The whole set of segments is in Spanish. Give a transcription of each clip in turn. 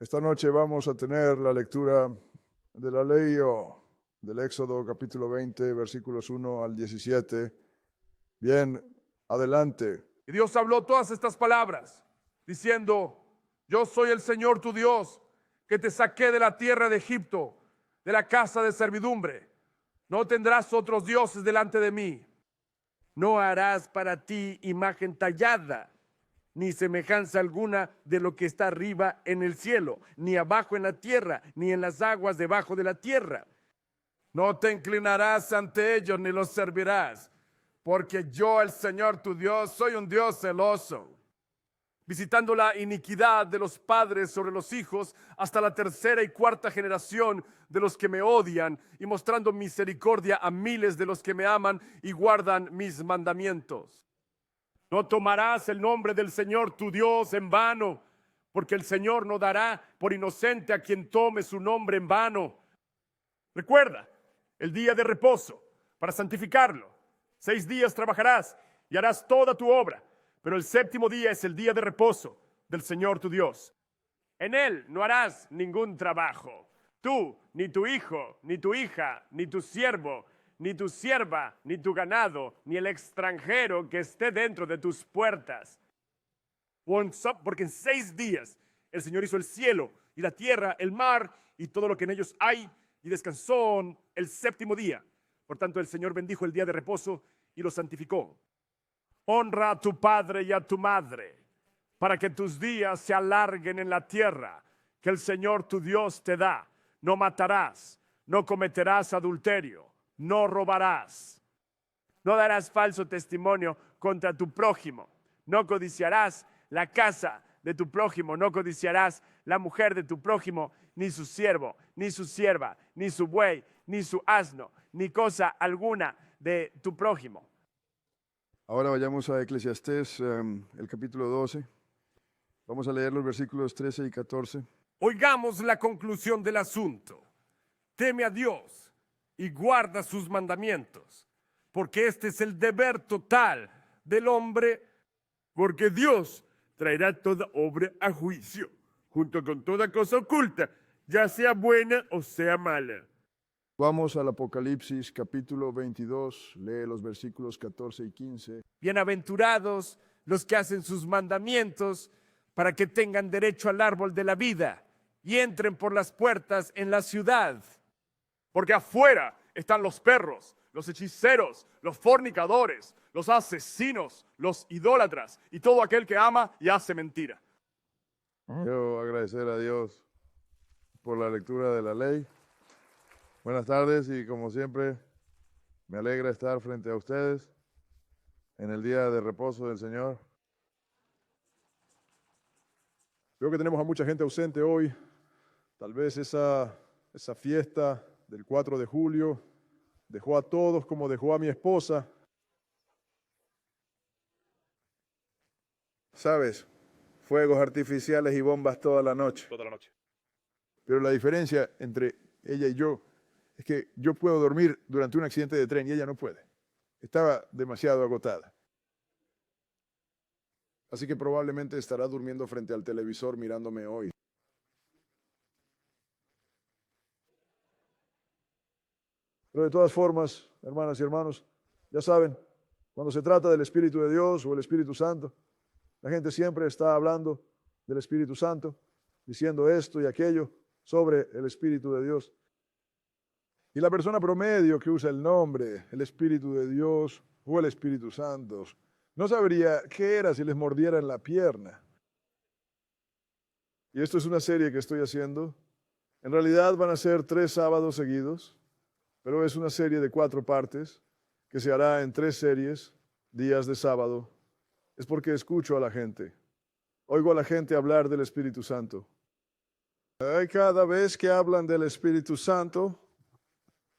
Esta noche vamos a tener la lectura de la ley del Éxodo capítulo 20, versículos 1 al 17. Bien, adelante. Y Dios habló todas estas palabras, diciendo: yo soy el Señor tu Dios, que te saqué de la tierra de Egipto, de la casa de servidumbre. No tendrás otros dioses delante de mí. No harás para ti imagen tallada, ni semejanza alguna de lo que está arriba en el cielo, ni abajo en la tierra, ni en las aguas debajo de la tierra. No te inclinarás ante ellos ni los servirás, porque yo, el Señor tu Dios, soy un Dios celoso, visitando la iniquidad de los padres sobre los hijos hasta la tercera y cuarta generación de los que me odian, y mostrando misericordia a miles de los que me aman y guardan mis mandamientos. No tomarás el nombre del Señor tu Dios en vano, porque el Señor no dará por inocente a quien tome su nombre en vano. Recuerda el día de reposo para santificarlo. 6 días trabajarás y harás toda tu obra, pero el séptimo día es el día de reposo del Señor tu Dios. En él no harás ningún trabajo, tú, ni tu hijo, ni tu hija, ni tu siervo, ni tu sierva, ni tu ganado, ni el extranjero que esté dentro de tus puertas. Porque en 6 días el Señor hizo el cielo y la tierra, el mar y todo lo que en ellos hay, y descansó el séptimo día. Por tanto, el Señor bendijo el día de reposo y lo santificó. Honra a tu padre y a tu madre, para que tus días se alarguen en la tierra que el Señor tu Dios te da. No matarás, no cometerás adulterio, no robarás, no darás falso testimonio contra tu prójimo, no codiciarás la casa de tu prójimo, no codiciarás la mujer de tu prójimo, ni su siervo, ni su sierva, ni su buey, ni su asno, ni cosa alguna de tu prójimo. Ahora vayamos a Eclesiastés, el capítulo 12. Vamos a leer los versículos 13 y 14. Oigamos la conclusión del asunto. Teme a Dios y guarda sus mandamientos, porque este es el deber total del hombre, porque Dios traerá toda obra a juicio, junto con toda cosa oculta, ya sea buena o sea mala. Vamos al Apocalipsis capítulo 22, lee los versículos 14 y 15. Bienaventurados los que hacen sus mandamientos, para que tengan derecho al árbol de la vida y entren por las puertas en la ciudad. Porque afuera están los perros, los hechiceros, los fornicadores, los asesinos, los idólatras y todo aquel que ama y hace mentira. Quiero agradecer a Dios por la lectura de la ley. Buenas tardes y como siempre me alegra estar frente a ustedes en el día de reposo del Señor. Veo que tenemos a mucha gente ausente hoy. Tal vez esa fiesta del 4 de julio dejó a todos como dejó a mi esposa. ¿Sabes? Fuegos artificiales y bombas toda la noche. Toda la noche. Pero la diferencia entre ella y yo es que yo puedo dormir durante un accidente de tren y ella no puede. Estaba demasiado agotada. Así que probablemente estará durmiendo frente al televisor mirándome hoy. Pero de todas formas, hermanas y hermanos, ya saben, cuando se trata del Espíritu de Dios o el Espíritu Santo, la gente siempre está hablando del Espíritu Santo, diciendo esto y aquello sobre el Espíritu de Dios. Y la persona promedio que usa el nombre, el Espíritu de Dios o el Espíritu Santo, no sabría qué era si les mordiera en la pierna. Y esto es una serie que estoy haciendo. En realidad van a ser 3 sábados seguidos, pero es una serie de 4 partes que se hará en 3 series, días de sábado. Es porque escucho a la gente. Oigo a la gente hablar del Espíritu Santo. Cada vez que hablan del Espíritu Santo,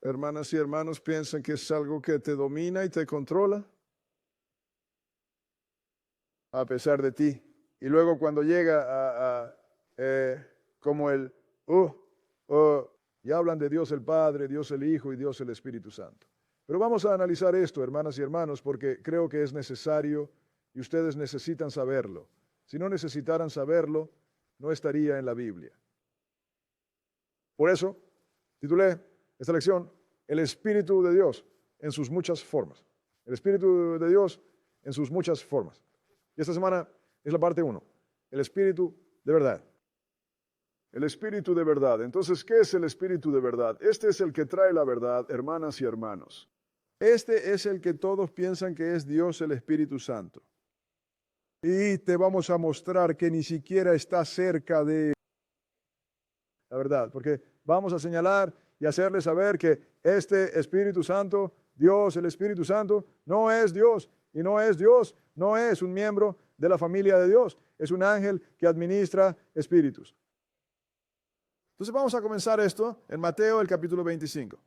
hermanas y hermanos piensan que es algo que te domina y te controla, a pesar de ti. Y luego cuando llega como el y hablan de Dios el Padre, Dios el Hijo y Dios el Espíritu Santo. Pero vamos a analizar esto, hermanas y hermanos, porque creo que es necesario y ustedes necesitan saberlo. Si no necesitaran saberlo, no estaría en la Biblia. Por eso titulé esta lección El Espíritu de Dios en sus muchas formas. El Espíritu de Dios en sus muchas formas. Y esta semana es la parte 1. El Espíritu de verdad. El Espíritu de verdad. Entonces, ¿qué es el Espíritu de verdad? Este es el que trae la verdad, hermanas y hermanos. Este es el que todos piensan que es Dios, el Espíritu Santo. Y te vamos a mostrar que ni siquiera está cerca de la verdad, porque vamos a señalar y hacerles saber que este Espíritu Santo, Dios, el Espíritu Santo, no es Dios, y no es Dios, no es un miembro de la familia de Dios, es un ángel que administra espíritus. Entonces vamos a comenzar esto en Mateo el capítulo 25.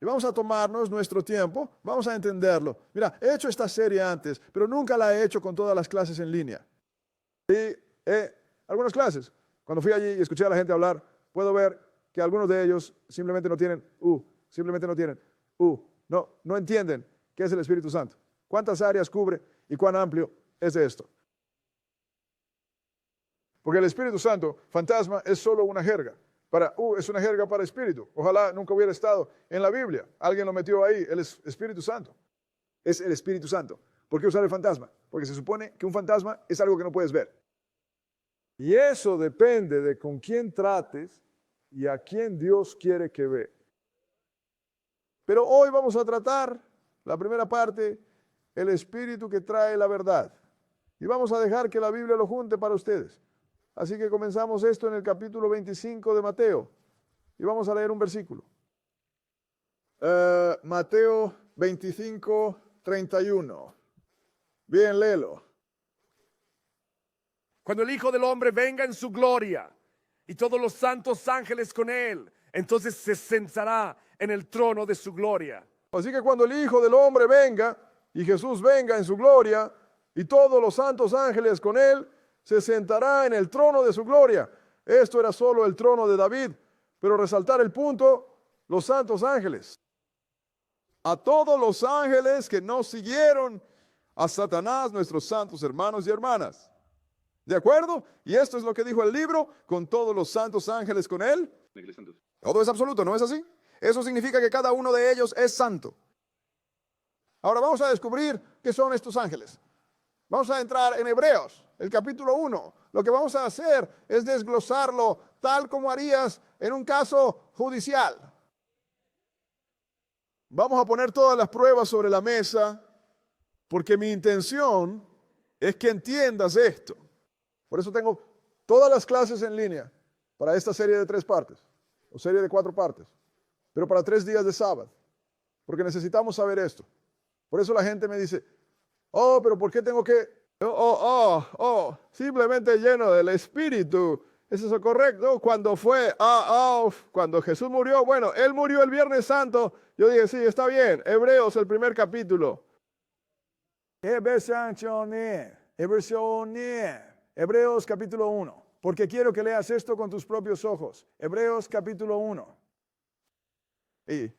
Y vamos a tomarnos nuestro tiempo, vamos a entenderlo. Mira, he hecho esta serie antes, pero nunca la he hecho con todas las clases en línea. Y algunas clases, cuando fui allí y escuché a la gente hablar, puedo ver que algunos de ellos simplemente no tienen, no entienden qué es el Espíritu Santo. ¿Cuántas áreas cubre y cuán amplio es esto? Porque el Espíritu Santo, fantasma, es solo una jerga. Es una jerga para espíritu. Ojalá nunca hubiera estado en la Biblia. Alguien lo metió ahí, el Espíritu Santo. Es el Espíritu Santo. ¿Por qué usar el fantasma? Porque se supone que un fantasma es algo que no puedes ver. Y eso depende de con quién trates y a quién Dios quiere que ve. Pero hoy vamos a tratar la primera parte, el Espíritu que trae la verdad. Y vamos a dejar que la Biblia lo junte para ustedes. Así que comenzamos esto en el capítulo 25 de Mateo. Y vamos a leer un versículo. Mateo 25, 31. Bien, léelo. Cuando el Hijo del Hombre venga en su gloria y todos los santos ángeles con él, entonces se sentará en el trono de su gloria. Así que cuando el Hijo del Hombre venga y Jesús venga en su gloria y todos los santos ángeles con él, se sentará en el trono de su gloria. Esto era solo el trono de David, pero resaltar el punto, los santos ángeles. A todos los ángeles que no siguieron a Satanás, nuestros santos hermanos y hermanas. ¿De acuerdo? Y esto es lo que dijo el libro, con todos los santos ángeles con él. Todo es absoluto, ¿no es así? Eso significa que cada uno de ellos es santo. Ahora vamos a descubrir qué son estos ángeles. Vamos a entrar en Hebreos, el capítulo 1. Lo que vamos a hacer es desglosarlo tal como harías en un caso judicial. Vamos a poner todas las pruebas sobre la mesa, porque mi intención es que entiendas esto. Por eso tengo todas las clases en línea para esta serie de 3 partes, o serie de 4 partes, pero para 3 días de sábado, porque necesitamos saber esto. Por eso la gente me dice, pero ¿por qué tengo que? Simplemente lleno del Espíritu. ¿Es eso correcto? Cuando Jesús murió, bueno, Él murió el Viernes Santo. Yo dije, sí, está bien. Hebreos, el primer capítulo. Hebreos capítulo 1. Porque quiero que leas esto con tus propios ojos. Hebreos capítulo 1. Y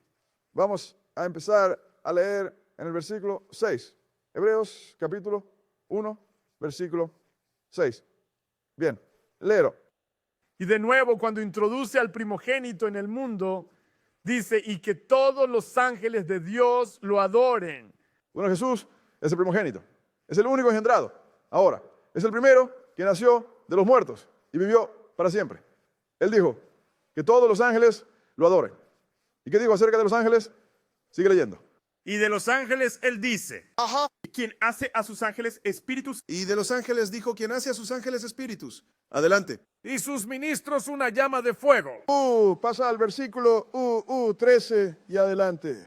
vamos a empezar a leer en el versículo 6. Hebreos capítulo 1, versículo 6. Bien, léelo. Y de nuevo, cuando introduce al primogénito en el mundo, dice, y que todos los ángeles de Dios lo adoren. Bueno, Jesús es el primogénito. Es el único engendrado. Ahora, es el primero que nació de los muertos y vivió para siempre. Él dijo que todos los ángeles lo adoren. ¿Y qué dijo acerca de los ángeles? Sigue leyendo. Y de los ángeles él dice, quien hace a sus ángeles espíritus. Y de los ángeles dijo, quien hace a sus ángeles espíritus. Adelante. Y sus ministros una llama de fuego. Pasa al versículo 13 y adelante.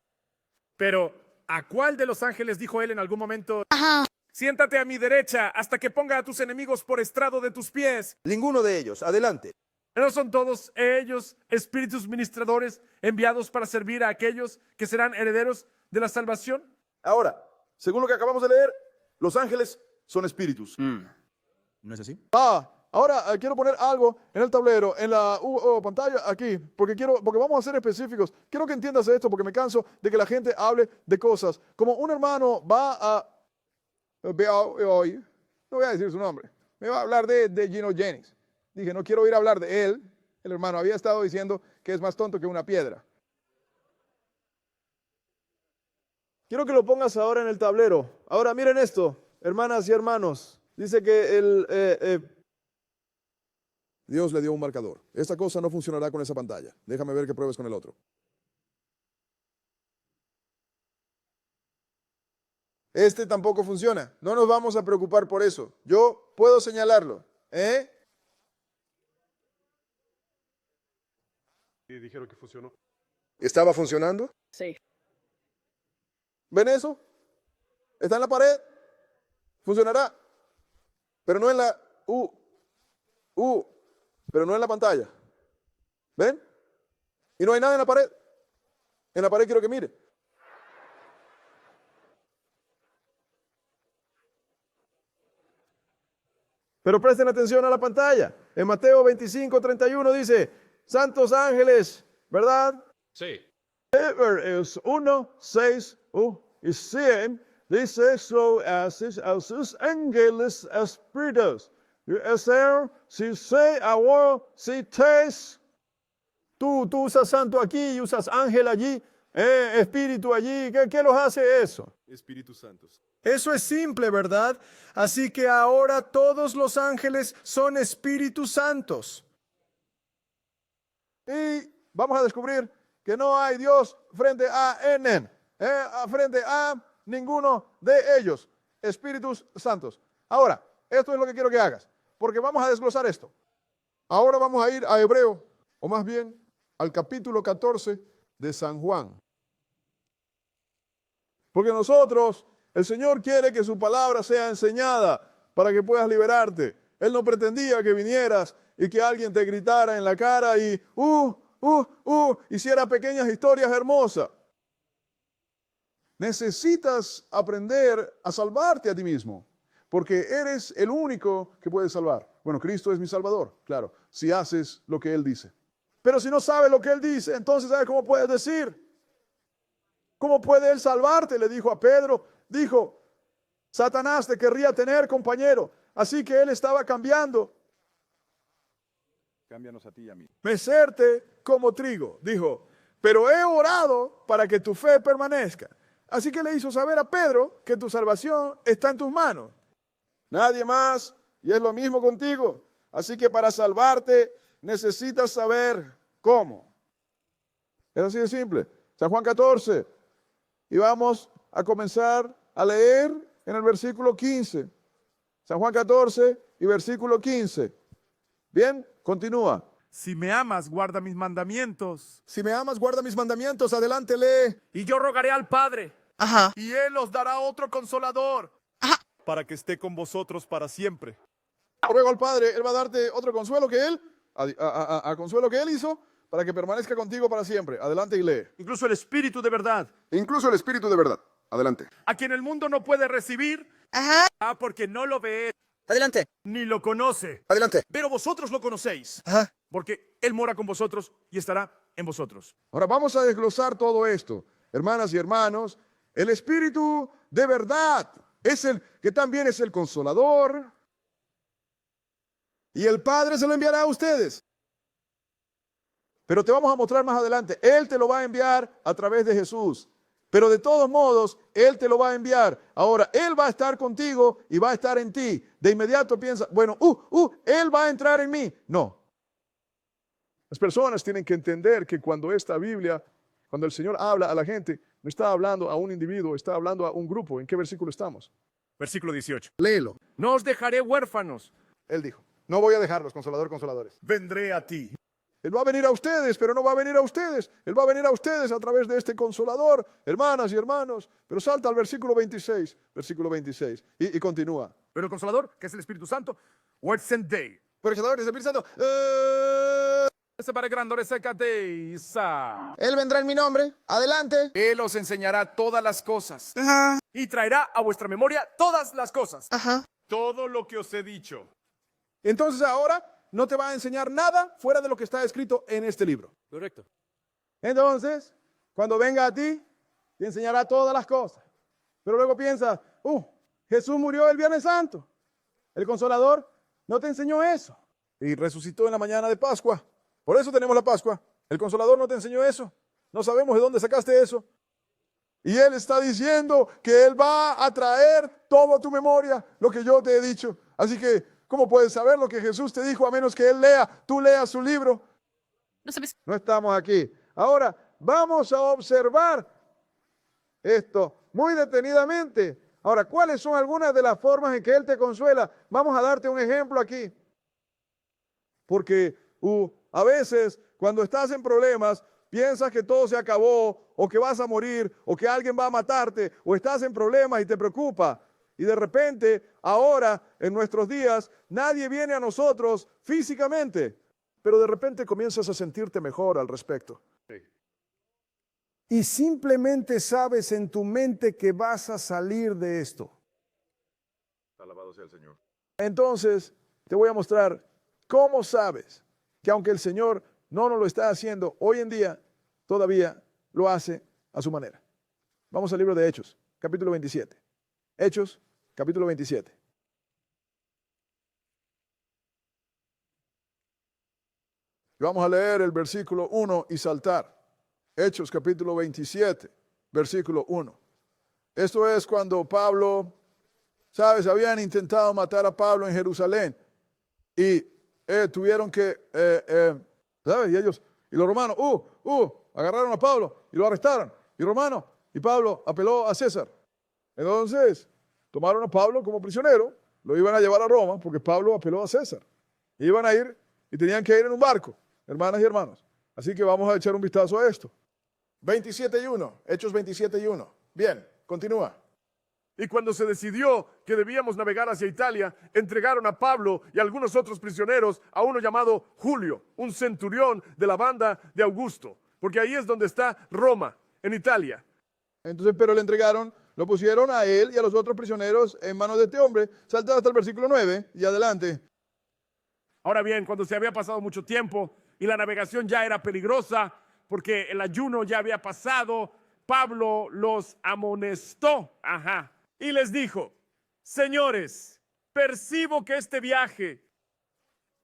Pero, ¿a cuál de los ángeles dijo él en algún momento? Siéntate a mi derecha hasta que ponga a tus enemigos por estrado de tus pies. Ninguno de ellos. Adelante. ¿No son todos ellos espíritus ministradores enviados para servir a aquellos que serán herederos de la salvación? Ahora, según lo que acabamos de leer, los ángeles son espíritus. ¿No es así? Ahora quiero poner algo en el tablero, en la pantalla aquí, porque vamos a ser específicos. Quiero que entiendas esto porque me canso de que la gente hable de cosas. Como un hermano va a... hoy, no voy a decir su nombre, me va a hablar de Gino Jennings. Dije, no quiero ir a hablar de él. El hermano había estado diciendo que es más tonto que una piedra. Quiero que lo pongas ahora en el tablero. Ahora miren esto, hermanas y hermanos. Dice que Dios le dio un marcador. Esta cosa no funcionará con esa pantalla. Déjame ver que pruebes con el otro. Este tampoco funciona. No nos vamos a preocupar por eso. Yo puedo señalarlo. Y dijeron que funcionó. ¿Estaba funcionando? Sí. ¿Ven eso? Está en la pared. Funcionará. Pero no en la pero no en la pantalla. ¿Ven? Y no hay nada en la pared. En la pared quiero que mire. Pero presten atención a la pantalla. En Mateo 25:31 dice, santos ángeles, ¿verdad? Sí. Es 1, 6 y 100. Dice, a sus ángeles espíritus. Si se ahora, si tes. Tú usas santo aquí y usas ángel allí, espíritu allí. ¿Qué los hace eso? Espíritus Santos. Eso es simple, ¿verdad? Así que ahora todos los ángeles son espíritus santos. Y vamos a descubrir que no hay Dios frente a Enen, frente a ninguno de ellos, espíritus santos. Ahora, esto es lo que quiero que hagas, porque vamos a desglosar esto. Ahora vamos a ir a Hebreo, o más bien al capítulo 14 de San Juan. Porque nosotros, el Señor quiere que su palabra sea enseñada para que puedas liberarte. Él no pretendía que vinieras y que alguien te gritara en la cara y hiciera pequeñas historias hermosas. Necesitas aprender a salvarte a ti mismo, porque eres el único que puede salvar. Bueno, Cristo es mi Salvador, claro, si haces lo que Él dice. Pero si no sabes lo que Él dice, entonces ¿sabes cómo puedes decir? ¿Cómo puede Él salvarte? Le dijo a Pedro, dijo, Satanás te querría tener compañero, así que Él estaba cambiando. Cámbianos a ti y a mí. Mecerte como trigo, dijo, pero he orado para que tu fe permanezca. Así que le hizo saber a Pedro que tu salvación está en tus manos. Nadie más, y es lo mismo contigo. Así que para salvarte necesitas saber cómo. Es así de simple. San Juan 14. Y vamos a comenzar a leer en el versículo 15. San Juan 14 y versículo 15. Bien, continúa. Si me amas, guarda mis mandamientos. Si me amas, guarda mis mandamientos. Adelante, lee. Y yo rogaré al Padre, Y Él os dará otro consolador. Para que esté con vosotros para siempre. Ruego al Padre, Él va a darte otro consuelo que Él, a consuelo que Él hizo, para que permanezca contigo para siempre. Adelante y lee. Incluso el Espíritu de verdad. Incluso el Espíritu de verdad. Adelante. A quien el mundo no puede recibir. Porque no lo ve Adelante. ni lo conoce. Adelante. Pero vosotros lo conocéis. Ajá. Porque Él mora con vosotros y estará en vosotros. Ahora vamos a desglosar todo esto. Hermanas y hermanos, el Espíritu de verdad es el que también es el consolador. Y el Padre se lo enviará a ustedes. Pero te vamos a mostrar más adelante. Él te lo va a enviar a través de Jesús. Pero de todos modos, Él te lo va a enviar. Ahora, Él va a estar contigo y va a estar en ti. De inmediato piensa, bueno, Él va a entrar en mí. No. Las personas tienen que entender que cuando esta Biblia, cuando el Señor habla a la gente, no está hablando a un individuo, está hablando a un grupo. ¿En qué versículo estamos? Versículo 18. Léelo. no os dejaré huérfanos. Él dijo, no voy a dejarlos, consoladores. Vendré a ti. Él va a venir a ustedes, pero no va a venir a ustedes. Él va a venir a ustedes a través de este consolador, hermanas y hermanos. Pero salta al versículo 26, y continúa. Pero el Consolador, que es el Espíritu Santo, word sent day. Pero el Espíritu Santo, Se para grandores Isa. Él vendrá en mi nombre, adelante. Él os enseñará todas las cosas. Y traerá a vuestra memoria todas las cosas. Todo lo que os he dicho. Entonces ahora no te va a enseñar nada fuera de lo que está escrito en este libro. Correcto. Entonces, cuando venga a ti, te enseñará todas las cosas. Pero luego piensa, Jesús murió el Viernes Santo. El Consolador no te enseñó eso. Y resucitó en la mañana de Pascua. Por eso tenemos la Pascua. ¿El Consolador no te enseñó eso? No sabemos de dónde sacaste eso. Y Él está diciendo que Él va a traer todo a tu memoria lo que yo te he dicho. Así que, ¿cómo puedes saber lo que Jesús te dijo a menos que tú leas su libro? No sabes. No estamos aquí. Ahora, vamos a observar esto muy detenidamente. Ahora, ¿cuáles son algunas de las formas en que Él te consuela? Vamos a darte un ejemplo aquí. Porque a veces, cuando estás en problemas, piensas que todo se acabó, o que vas a morir, o que alguien va a matarte, o estás en problemas y te preocupa. Y de repente, ahora, en nuestros días, nadie viene a nosotros físicamente, pero de repente comienzas a sentirte mejor al respecto. Y simplemente sabes en tu mente que vas a salir de esto. Alabado sea el Señor. Entonces, te voy a mostrar cómo sabes que aunque el Señor no nos lo está haciendo hoy en día, todavía lo hace a su manera. Vamos al libro de Hechos, capítulo 27. Hechos, capítulo 27. Y vamos a leer el versículo 1 y saltar. Hechos, capítulo 27, versículo 1. Esto es cuando Pablo, ¿sabes? Habían intentado matar a Pablo en Jerusalén y tuvieron que, ¿sabes? Y los romanos, agarraron a Pablo y lo arrestaron. Y Pablo apeló a César. Entonces, tomaron a Pablo como prisionero, lo iban a llevar a Roma porque Pablo apeló a César. Iban a ir y tenían que ir en un barco, hermanas y hermanos. Así que vamos a echar un vistazo a esto. 27:1, Hechos 27:1. Bien, continúa. Y cuando se decidió que debíamos navegar hacia Italia, entregaron a Pablo y algunos otros prisioneros a uno llamado Julio, un centurión de la banda de Augusto, porque ahí es donde está Roma, en Italia. Entonces, pero le entregaron, lo pusieron a él y a los otros prisioneros en manos de este hombre. Salta hasta el versículo 9 y adelante. Ahora bien, cuando se había pasado mucho tiempo y la navegación ya era peligrosa, porque el ayuno ya había pasado, Pablo los amonestó, y les dijo: señores, percibo que este viaje,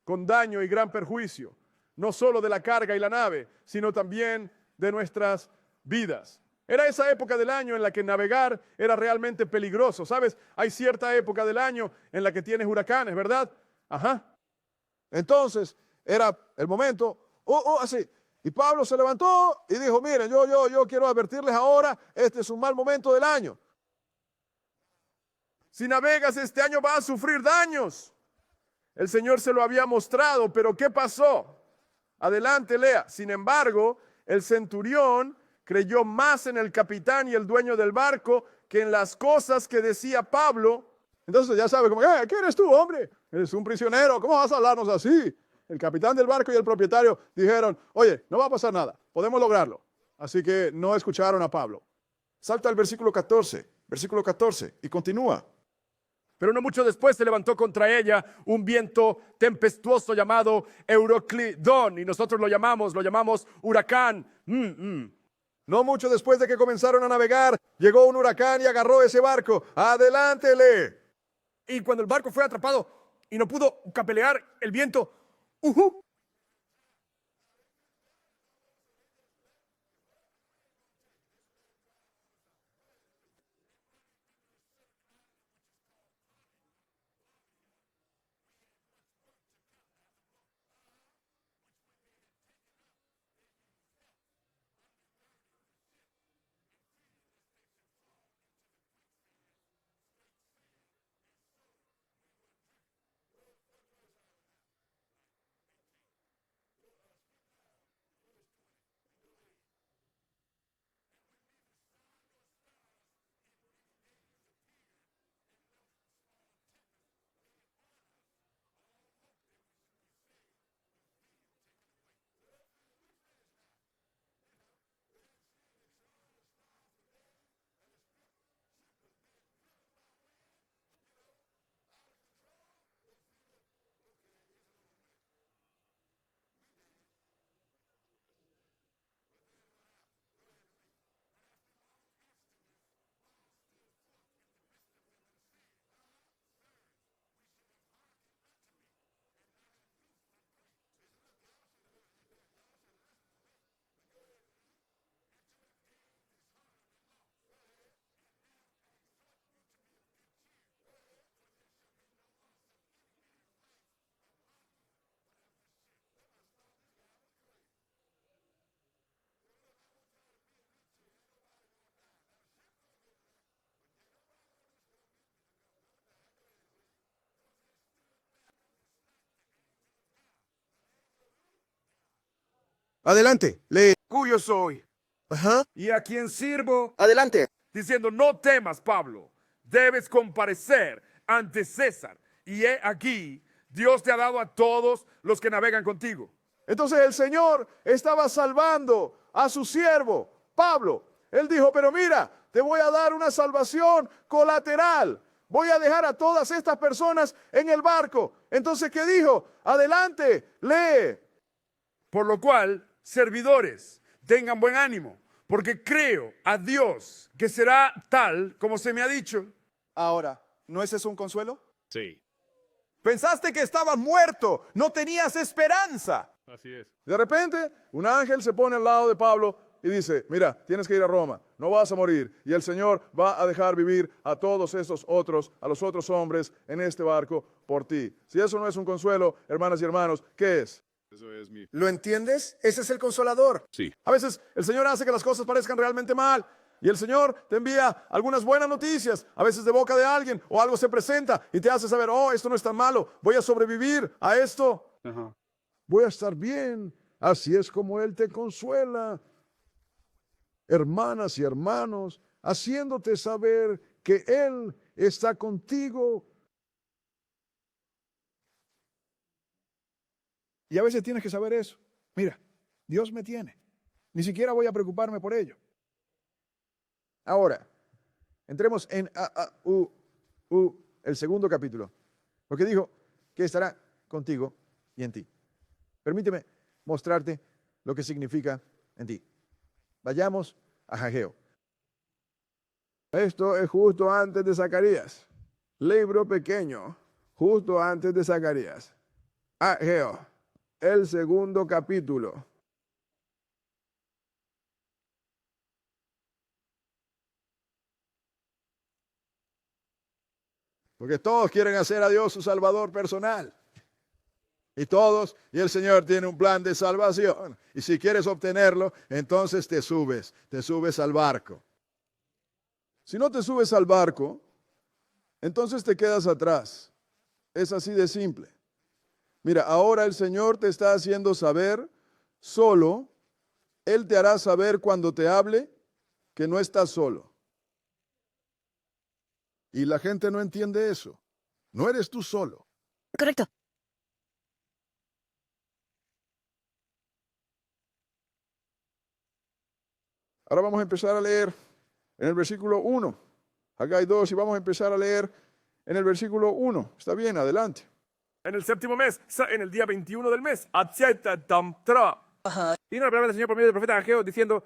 con daño y gran perjuicio, no solo de la carga y la nave, sino también de nuestras vidas. Era esa época del año en la que navegar era realmente peligroso, ¿sabes? Hay cierta época del año en la que tienes huracanes, ¿verdad? Entonces, era el momento, así. Y Pablo se levantó y dijo: miren, yo quiero advertirles ahora, este es un mal momento del año. Si navegas este año vas a sufrir daños. El Señor se lo había mostrado, pero ¿qué pasó? Adelante, lea. Sin embargo, el centurión creyó más en el capitán y el dueño del barco que en las cosas que decía Pablo. Entonces ya sabe, como, ¿qué eres tú, hombre? Eres un prisionero, ¿cómo vas a hablarnos así? El capitán del barco y el propietario dijeron: oye, no va a pasar nada, podemos lograrlo. Así que no escucharon a Pablo. Salta al versículo 14, y continúa. Pero no mucho después se levantó contra ella un viento tempestuoso llamado Euroclidón, y nosotros lo llamamos huracán. No mucho después de que comenzaron a navegar, llegó un huracán y agarró ese barco. Adelántele. Y cuando el barco fue atrapado y no pudo capelear el viento, Adelante, lee. cuyo soy Ajá. y a quien sirvo. Adelante. diciendo, no temas, Pablo, debes comparecer ante César. Y he aquí, Dios te ha dado a todos los que navegan contigo. Entonces el Señor estaba salvando a su siervo, Pablo. Él dijo, pero mira, te voy a dar una salvación colateral. Voy a dejar a todas estas personas en el barco. Entonces, ¿qué dijo? Adelante, lee. Por lo cual, servidores, tengan buen ánimo, porque creo a Dios que será tal como se me ha dicho. Ahora, ¿no es eso un consuelo? Sí, Pensaste que estabas muerto, no tenías esperanza. así es. De repente, un ángel se pone al lado de Pablo y dice, mira, tienes que ir a Roma, no vas a morir. Y el Señor va a dejar vivir a todos estos otros, a los otros hombres en este barco por ti. Si eso no es un consuelo, hermanas y hermanos, ¿qué es? Eso es mi... ¿Lo entiendes? Ese es el consolador. Sí. A veces el Señor hace que las cosas parezcan realmente mal. Y el Señor te envía algunas buenas noticias, a veces de boca de alguien, o algo se presenta y te hace saber, oh, esto no es tan malo, voy a sobrevivir a esto. Ajá. Voy a estar bien. Así es como Él te consuela. Hermanas y hermanos, haciéndote saber que Él está contigo. Y a veces tienes que saber eso. Mira, Dios me tiene. Ni siquiera voy a preocuparme por ello. Ahora, entremos en el segundo capítulo. Porque dijo que estará contigo y en ti. Permíteme mostrarte lo que significa en ti. Vayamos a Ageo. Esto es justo antes de Zacarías. Libro pequeño, justo antes de Zacarías. Ageo, el segundo capítulo. Porque todos quieren hacer a Dios su salvador personal. Y todos, y el Señor tiene un plan de salvación. Y si quieres obtenerlo, entonces te subes al barco. Si no te subes al barco, entonces te quedas atrás. Es así de simple. Mira, ahora el Señor te está haciendo saber solo. Él te hará saber cuando te hable que no estás solo. Y la gente no entiende eso. No eres tú solo. Correcto. Ahora vamos a empezar a leer en el versículo 1. Acá hay 2 y vamos a empezar a leer en el versículo 1. Está bien, adelante. En el séptimo mes, en el día 21 del mes, vino la palabra del Señor por medio del profeta Ageo diciendo,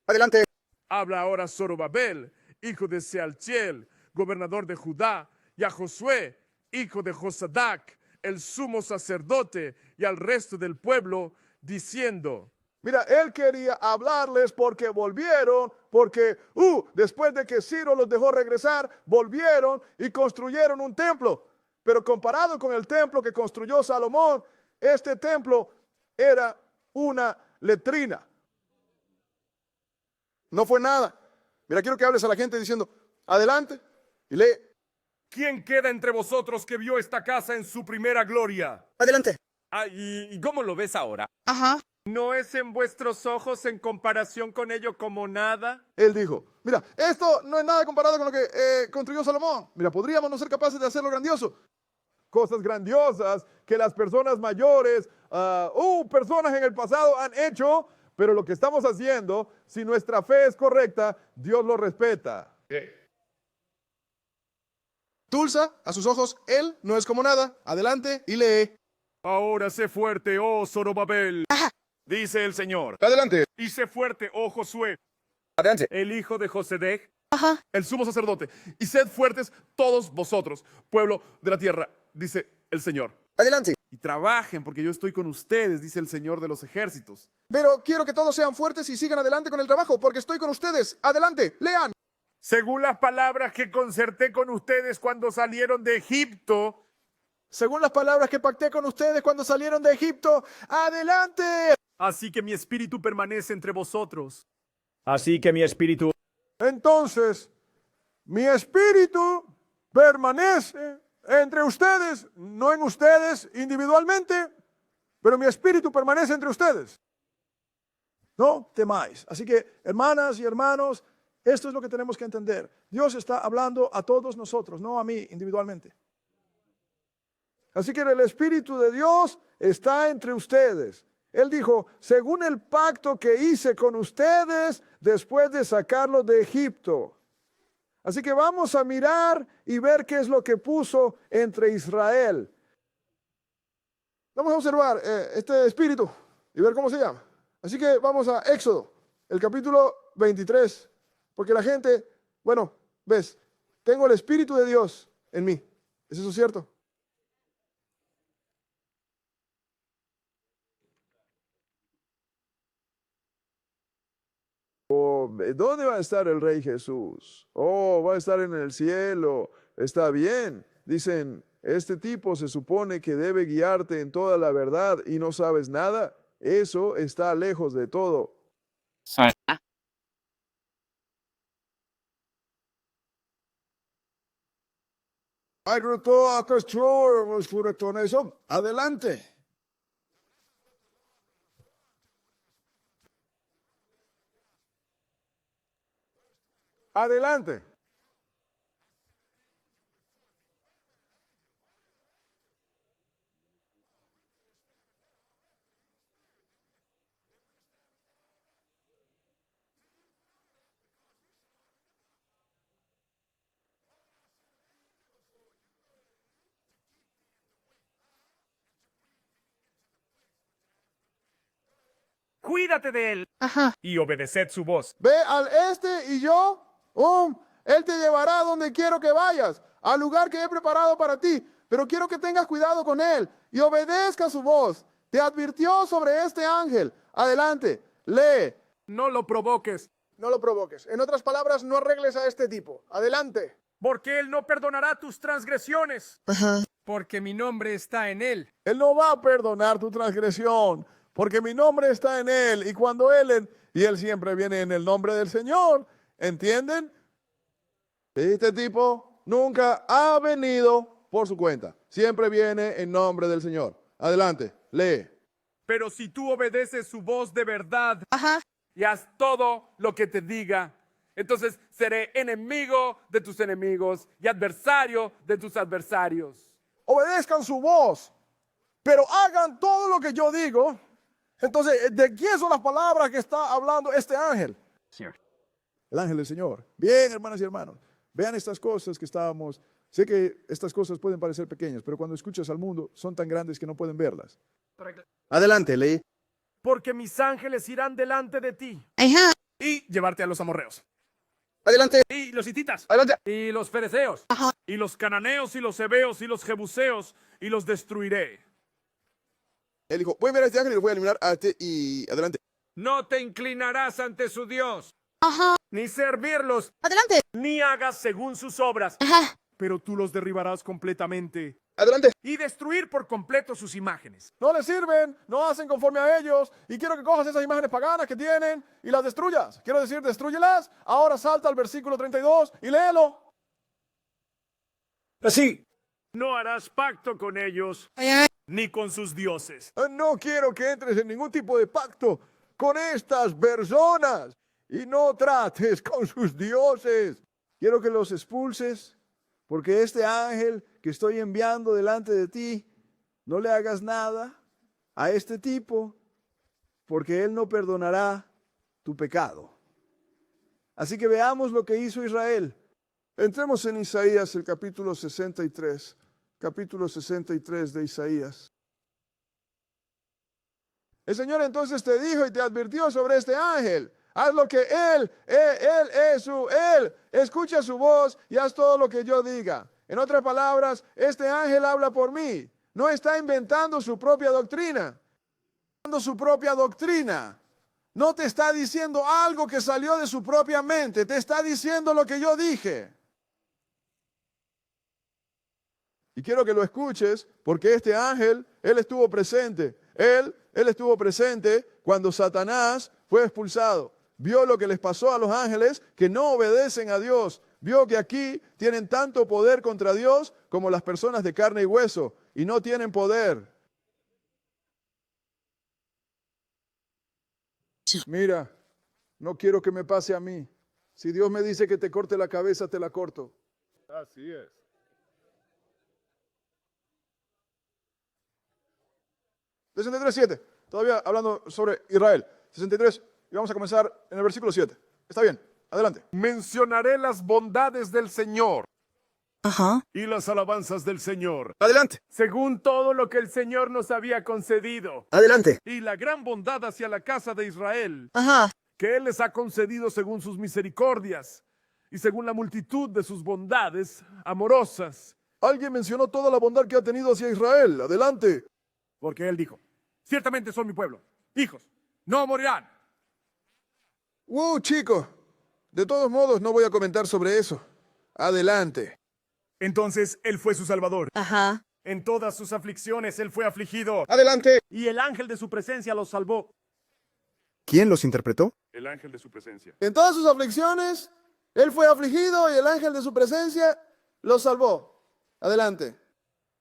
Adelante. habla ahora Zorobabel, hijo de Sealtiel, gobernador de Judá, y a Josué, hijo de Josadac, el sumo sacerdote, y al resto del pueblo, diciendo, Mira, él quería hablarles porque volvieron, porque después de que Ciro los dejó regresar, volvieron y construyeron un templo. Pero comparado con el templo que construyó Salomón, este templo era una letrina. No fue nada. Mira, quiero que hables a la gente diciendo, adelante, y lee. ¿quién queda entre vosotros que vio esta casa en su primera gloria? Adelante. ¿Y cómo lo ves ahora? Ajá. ¿No es en vuestros ojos en comparación con ello como nada? Él dijo, mira, esto no es nada comparado con lo que construyó Salomón. Mira, podríamos no ser capaces de hacerlo grandioso. Cosas grandiosas que las personas mayores, personas en el pasado han hecho, pero lo que estamos haciendo, si nuestra fe es correcta, Dios lo respeta. Tulsa, a sus ojos, él no es como nada. Adelante y lee. Ahora sé fuerte, oh Zorobabel, dice el Señor. Adelante. Y sé fuerte, oh Josué, Adelante. el hijo de Josedec, Ajá. el sumo sacerdote. Y sed fuertes todos vosotros, pueblo de la tierra, dice el Señor. Adelante. Y trabajen, porque yo estoy con ustedes, dice el Señor de los ejércitos. Pero quiero que todos sean fuertes y sigan adelante con el trabajo, porque estoy con ustedes. Adelante, lean. Según las palabras que concerté con ustedes cuando salieron de Egipto, Según las palabras que pacté con ustedes cuando salieron de Egipto, adelante. Así que mi espíritu permanece entre vosotros. Así que mi espíritu... Entonces, mi espíritu permanece entre ustedes, no en ustedes individualmente, pero mi espíritu permanece entre ustedes. No temáis. Así que, hermanas y hermanos, esto es lo que tenemos que entender. Dios está hablando a todos nosotros, no a mí individualmente. Así que el Espíritu de Dios está entre ustedes. Él dijo, según el pacto que hice con ustedes después de sacarlos de Egipto. Así que vamos a mirar y ver qué es lo que puso entre Israel. Vamos a observar este espíritu y ver cómo se llama. Así que vamos a Éxodo, el capítulo 23. Porque la gente, bueno, ves, tengo el Espíritu de Dios en mí. ¿Es eso cierto? ¿Dónde va a estar el Rey Jesús? Oh, va a estar en el cielo. Está bien. Dicen, este tipo se supone que debe guiarte en toda la verdad y no sabes nada. Eso está lejos de todo. Adelante. Adelante. Cuídate de él y obedeced su voz. Ve al este y yo, él te llevará a donde quiero que vayas, al lugar que he preparado para ti. Pero quiero que tengas cuidado con él y obedezca su voz. Te advirtió sobre este ángel. Adelante, lee. No lo provoques, No lo provoques. En otras palabras, no arregles a este tipo. Adelante. porque él no perdonará tus transgresiones. Porque mi nombre está en él. Él no va a perdonar tu transgresión, porque mi nombre está en él. Y cuando y él siempre viene en el nombre del Señor. ¿Entienden? Este tipo nunca ha venido por su cuenta. Siempre viene en nombre del Señor. Adelante, lee. Pero si tú obedeces su voz de verdad y haz todo lo que te diga, entonces seré enemigo de tus enemigos y adversario de tus adversarios. Obedezcan su voz, pero hagan todo lo que yo digo. Entonces, ¿de quién son las palabras que está hablando este ángel? Señor. El ángel del Señor. Bien, hermanas y hermanos, vean estas cosas que estábamos. Sé que estas cosas pueden parecer pequeñas, pero cuando escuchas al mundo son tan grandes que no pueden verlas. Adelante, lee. Porque mis ángeles irán delante de ti y llevarte a los amorreos. Adelante. Y los hititas. Adelante. Y los fereceos. Y los cananeos y los heveos y los jebuseos y los destruiré. Él dijo, voy a ver a este ángel y lo voy a eliminar a este y adelante. No te inclinarás ante su Dios, Ni servirlos, Adelante. ni hagas según sus obras. Pero tú los derribarás completamente. Adelante. Y destruir por completo sus imágenes. No les sirven, no hacen conforme a ellos y quiero que cojas esas imágenes paganas que tienen y las destruyas. Quiero decir, destrúyelas. Ahora salta al versículo 32 y léelo. Así. No harás pacto con ellos, ni con sus dioses. No quiero que entres en ningún tipo de pacto con estas personas y no trates con sus dioses. Quiero que los expulses porque este ángel que estoy enviando delante de ti, no le hagas nada a este tipo porque él no perdonará tu pecado. Así que veamos lo que hizo Israel. Entremos en Isaías, el capítulo 63. Capítulo 63 de Isaías. El Señor entonces te dijo y te advirtió sobre este ángel. Haz lo que él, escucha su voz y haz todo lo que yo diga. En otras palabras, este ángel habla por mí. No está inventando su propia doctrina. Su propia doctrina. No te está diciendo algo que salió de su propia mente. Te está diciendo lo que yo dije. Y quiero que lo escuches porque este ángel, él estuvo presente. Él estuvo presente cuando Satanás fue expulsado. Vio lo que les pasó a los ángeles que no obedecen a Dios. Vio que aquí tienen tanto poder contra Dios como las personas de carne y hueso y no tienen poder. Mira, no quiero que me pase a mí. Si Dios me dice que te corte la cabeza, te la corto. Así es. 63:7. Todavía hablando sobre Israel. 63. Y vamos a comenzar en el versículo 7. Está bien. Adelante. Mencionaré las bondades del Señor, Y las alabanzas del Señor. Adelante. según todo lo que el Señor nos había concedido, Adelante. y la gran bondad hacia la casa de Israel, Ajá. que Él les ha concedido según sus misericordias y según la multitud de sus bondades amorosas. Alguien mencionó toda la bondad que ha tenido hacia Israel. Adelante. Porque Él dijo, ciertamente son mi pueblo, hijos, no morirán. Chico. De todos modos, no voy a comentar sobre eso. Adelante. Entonces Él fue su Salvador. Ajá. En todas sus aflicciones Él fue afligido. Adelante. Y el ángel de su presencia los salvó. ¿Quién los interpretó? El ángel de su presencia. En todas sus aflicciones, él fue afligido y el ángel de su presencia lo salvó. Adelante.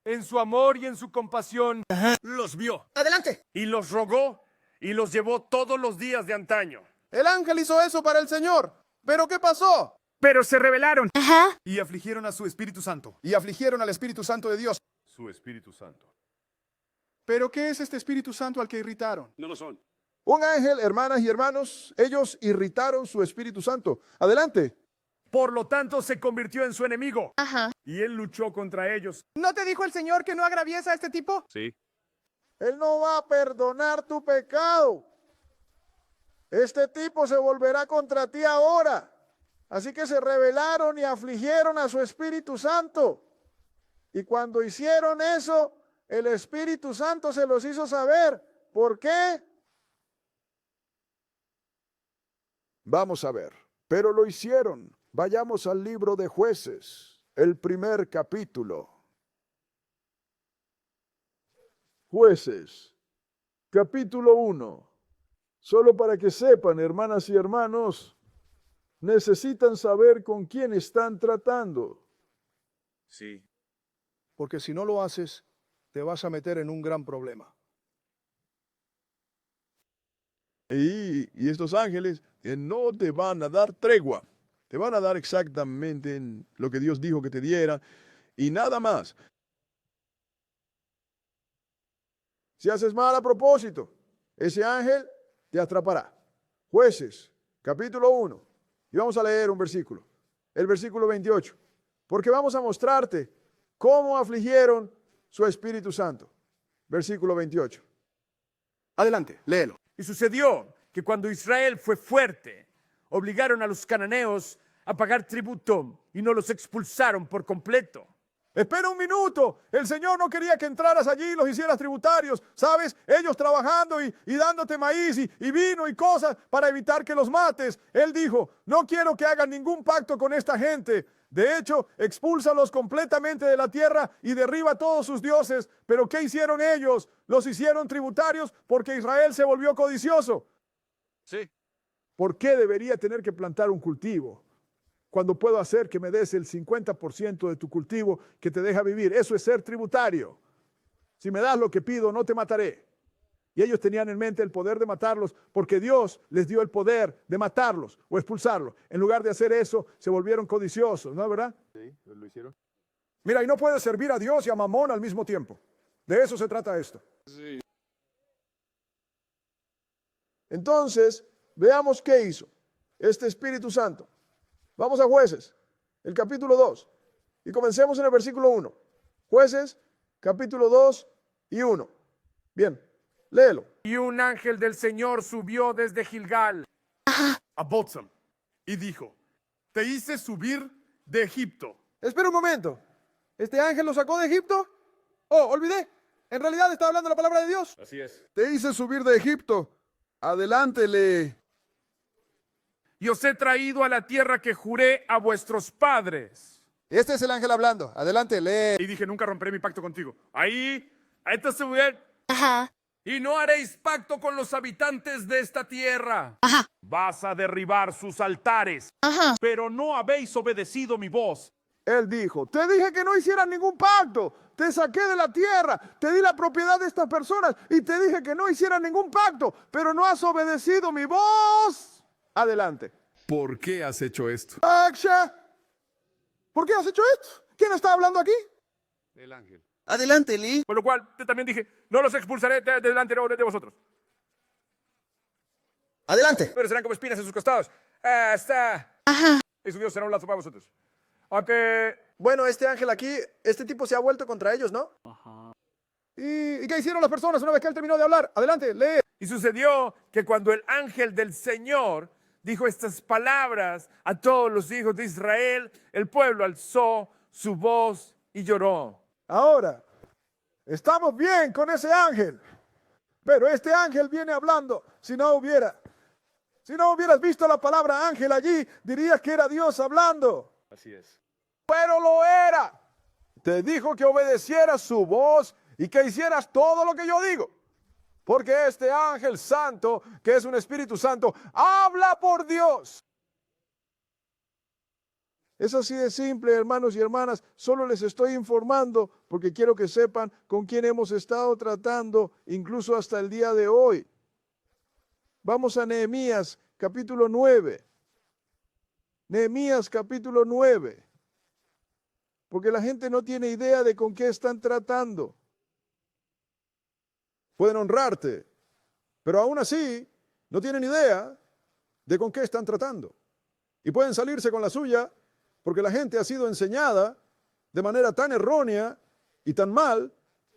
En su amor y en su compasión los vio Adelante. y los rogó y los llevó todos los días de antaño. El ángel hizo eso para el Señor. ¿Pero qué pasó? Pero se rebelaron. Ajá. Y afligieron a su Espíritu Santo. Y afligieron al Espíritu Santo de Dios. Su Espíritu Santo. ¿Pero qué es este Espíritu Santo al que irritaron? No lo son. Un ángel, hermanas y hermanos, ellos irritaron su Espíritu Santo. Adelante. Por lo tanto, se convirtió en su enemigo. Ajá. Y él luchó contra ellos. ¿No te dijo el Señor que no agravies a este tipo? Sí. Él no va a perdonar tu pecado. Este tipo se volverá contra ti ahora. Así que se rebelaron y afligieron a su Espíritu Santo. Y cuando hicieron eso, el Espíritu Santo se los hizo saber. ¿Por qué? Vamos a ver. Pero lo hicieron. Vayamos al libro de Jueces, el primer capítulo. Jueces, capítulo 1. Solo para que sepan, hermanas y hermanos, necesitan saber con quién están tratando. Sí. Porque si no lo haces, te vas a meter en un gran problema. Y estos ángeles no te van a dar tregua. Te van a dar exactamente en lo que Dios dijo que te diera y nada más. Si haces mal a propósito, ese ángel te atrapará. Jueces, capítulo 1. Y vamos a leer un versículo. El versículo 28. Porque vamos a mostrarte cómo afligieron su Espíritu Santo. Versículo 28. Adelante, léelo. Y sucedió que cuando Israel fue fuerte, obligaron a los cananeos a pagar tributo y no los expulsaron por completo. Espera un minuto. El Señor no quería que entraras allí y los hicieras tributarios. ¿Sabes? Ellos trabajando y dándote maíz y vino y cosas para evitar que los mates. Él dijo, no quiero que hagan ningún pacto con esta gente. De hecho, expúlsalos completamente de la tierra y derriba a todos sus dioses. ¿Pero qué hicieron ellos? Los hicieron tributarios porque Israel se volvió codicioso. Sí. ¿Por qué debería tener que plantar un cultivo cuando puedo hacer que me des el 50% de tu cultivo que te deja vivir? Eso es ser tributario. Si me das lo que pido, no te mataré. Y ellos tenían en mente el poder de matarlos porque Dios les dio el poder de matarlos o expulsarlos. En lugar de hacer eso, se volvieron codiciosos, ¿no es verdad? Sí, lo hicieron. Mira, y no puedes servir a Dios y a Mamón al mismo tiempo. De eso se trata esto. Entonces, veamos qué hizo este Espíritu Santo. Vamos a Jueces, el capítulo 2, y comencemos en el versículo 1. Jueces, capítulo 2 y 1. Bien, léelo. Y un ángel del Señor subió desde Gilgal A Botsam. Y dijo, te hice subir de Egipto. Espera un momento. ¿Este ángel lo sacó de Egipto? Oh, olvidé. En realidad está hablando la palabra de Dios. Así es. Te hice subir de Egipto. Adelante, lee. y os he traído a la tierra que juré a vuestros padres. Este es el ángel hablando. Adelante, lee. Y dije, nunca romperé mi pacto contigo. Ahí está su bien. Ajá. Y no haréis pacto con los habitantes de esta tierra. Ajá. Vas a derribar sus altares. Ajá. Pero no habéis obedecido mi voz. Él dijo, te dije que no hicieras ningún pacto, te saqué de la tierra, te di la propiedad de estas personas y te dije que no hicieras ningún pacto, pero no has obedecido mi voz. Adelante. ¿Por qué has hecho esto? Aksha. ¿Por qué has hecho esto? ¿Quién está hablando aquí? El ángel. Adelante, Lee. Por lo cual te también dije, no los expulsaré de delante de vosotros. Adelante. Pero serán como espinas en sus costados. Y su Dios será un lazo para vosotros. Aunque Bueno, este ángel aquí, este tipo se ha vuelto contra ellos, ¿no? ¿Y qué hicieron las personas una vez que él terminó de hablar? Adelante, lee. Y sucedió que cuando el ángel del Señor dijo estas palabras a todos los hijos de Israel, el pueblo alzó su voz y lloró. Ahora, estamos bien con ese ángel, pero este ángel viene hablando. Si no hubieras visto la palabra ángel allí, dirías que era Dios hablando. Así es. Pero lo era. Te dijo que obedecieras su voz y que hicieras todo lo que yo digo. Porque este ángel santo, que es un Espíritu Santo, habla por Dios. Es así de simple, hermanos y hermanas. Solo les estoy informando porque quiero que sepan con quién hemos estado tratando, incluso hasta el día de hoy. Vamos a Nehemías capítulo 9. Nehemías capítulo 9. Porque la gente no tiene idea de con qué están tratando. Pueden honrarte, pero aún así no tienen idea de con qué están tratando. Y pueden salirse con la suya porque la gente ha sido enseñada de manera tan errónea y tan mal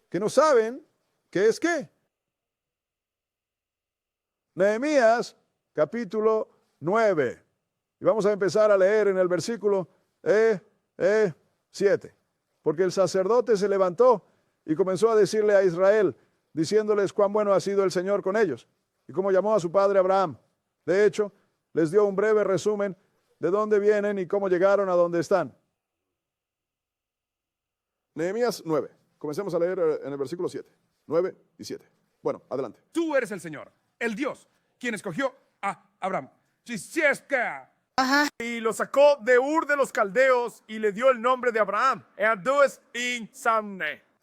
que no saben qué es qué. Nehemías capítulo 9. Y vamos a empezar a leer en el versículo 7. Porque el sacerdote se levantó y comenzó a decirle a Israel, diciéndoles cuán bueno ha sido el Señor con ellos y cómo llamó a su padre Abraham. De hecho, les dio un breve resumen de dónde vienen y cómo llegaron a donde están. Nehemías 9. Comencemos a leer en el versículo 7. 9 y 7. Bueno, adelante. Tú eres el Señor, el Dios, quien escogió a Abraham. Shisheska. Y lo sacó de Ur de los Caldeos y le dio el nombre de Abraham.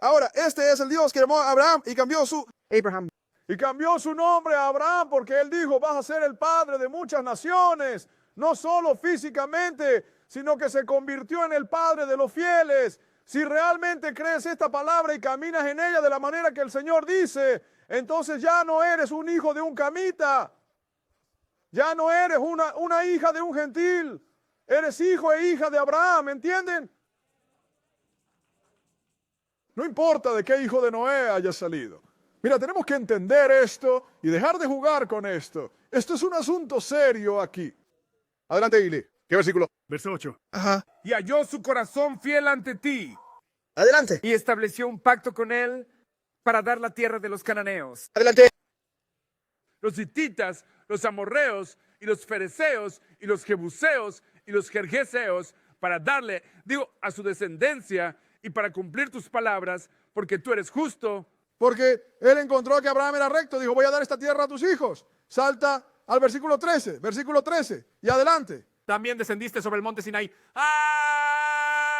Ahora, este es el Dios que llamó a Abraham y cambió su nombre a Abraham porque él dijo, vas a ser el padre de muchas naciones, no solo físicamente, sino que se convirtió en el padre de los fieles. Si realmente crees esta palabra y caminas en ella de la manera que el Señor dice, entonces ya no eres un hijo de un camita, ya no eres una hija de un gentil, eres hijo e hija de Abraham, ¿entienden? No importa de qué hijo de Noé haya salido. Mira, tenemos que entender esto y dejar de jugar con esto. Esto es un asunto serio aquí. Adelante, Ili. ¿Qué versículo? Verso 8. Y halló su corazón fiel ante ti. Adelante. Y estableció un pacto con él para dar la tierra de los cananeos, Adelante. los hititas, los amorreos y los fereceos y los jebuseos y los gergeseos, para darle, a su descendencia y para cumplir tus palabras, porque tú eres justo. Porque él encontró que Abraham era recto. Dijo, voy a dar esta tierra a tus hijos. Salta al versículo 13. Versículo 13. Y adelante. También descendiste sobre el monte Sinaí.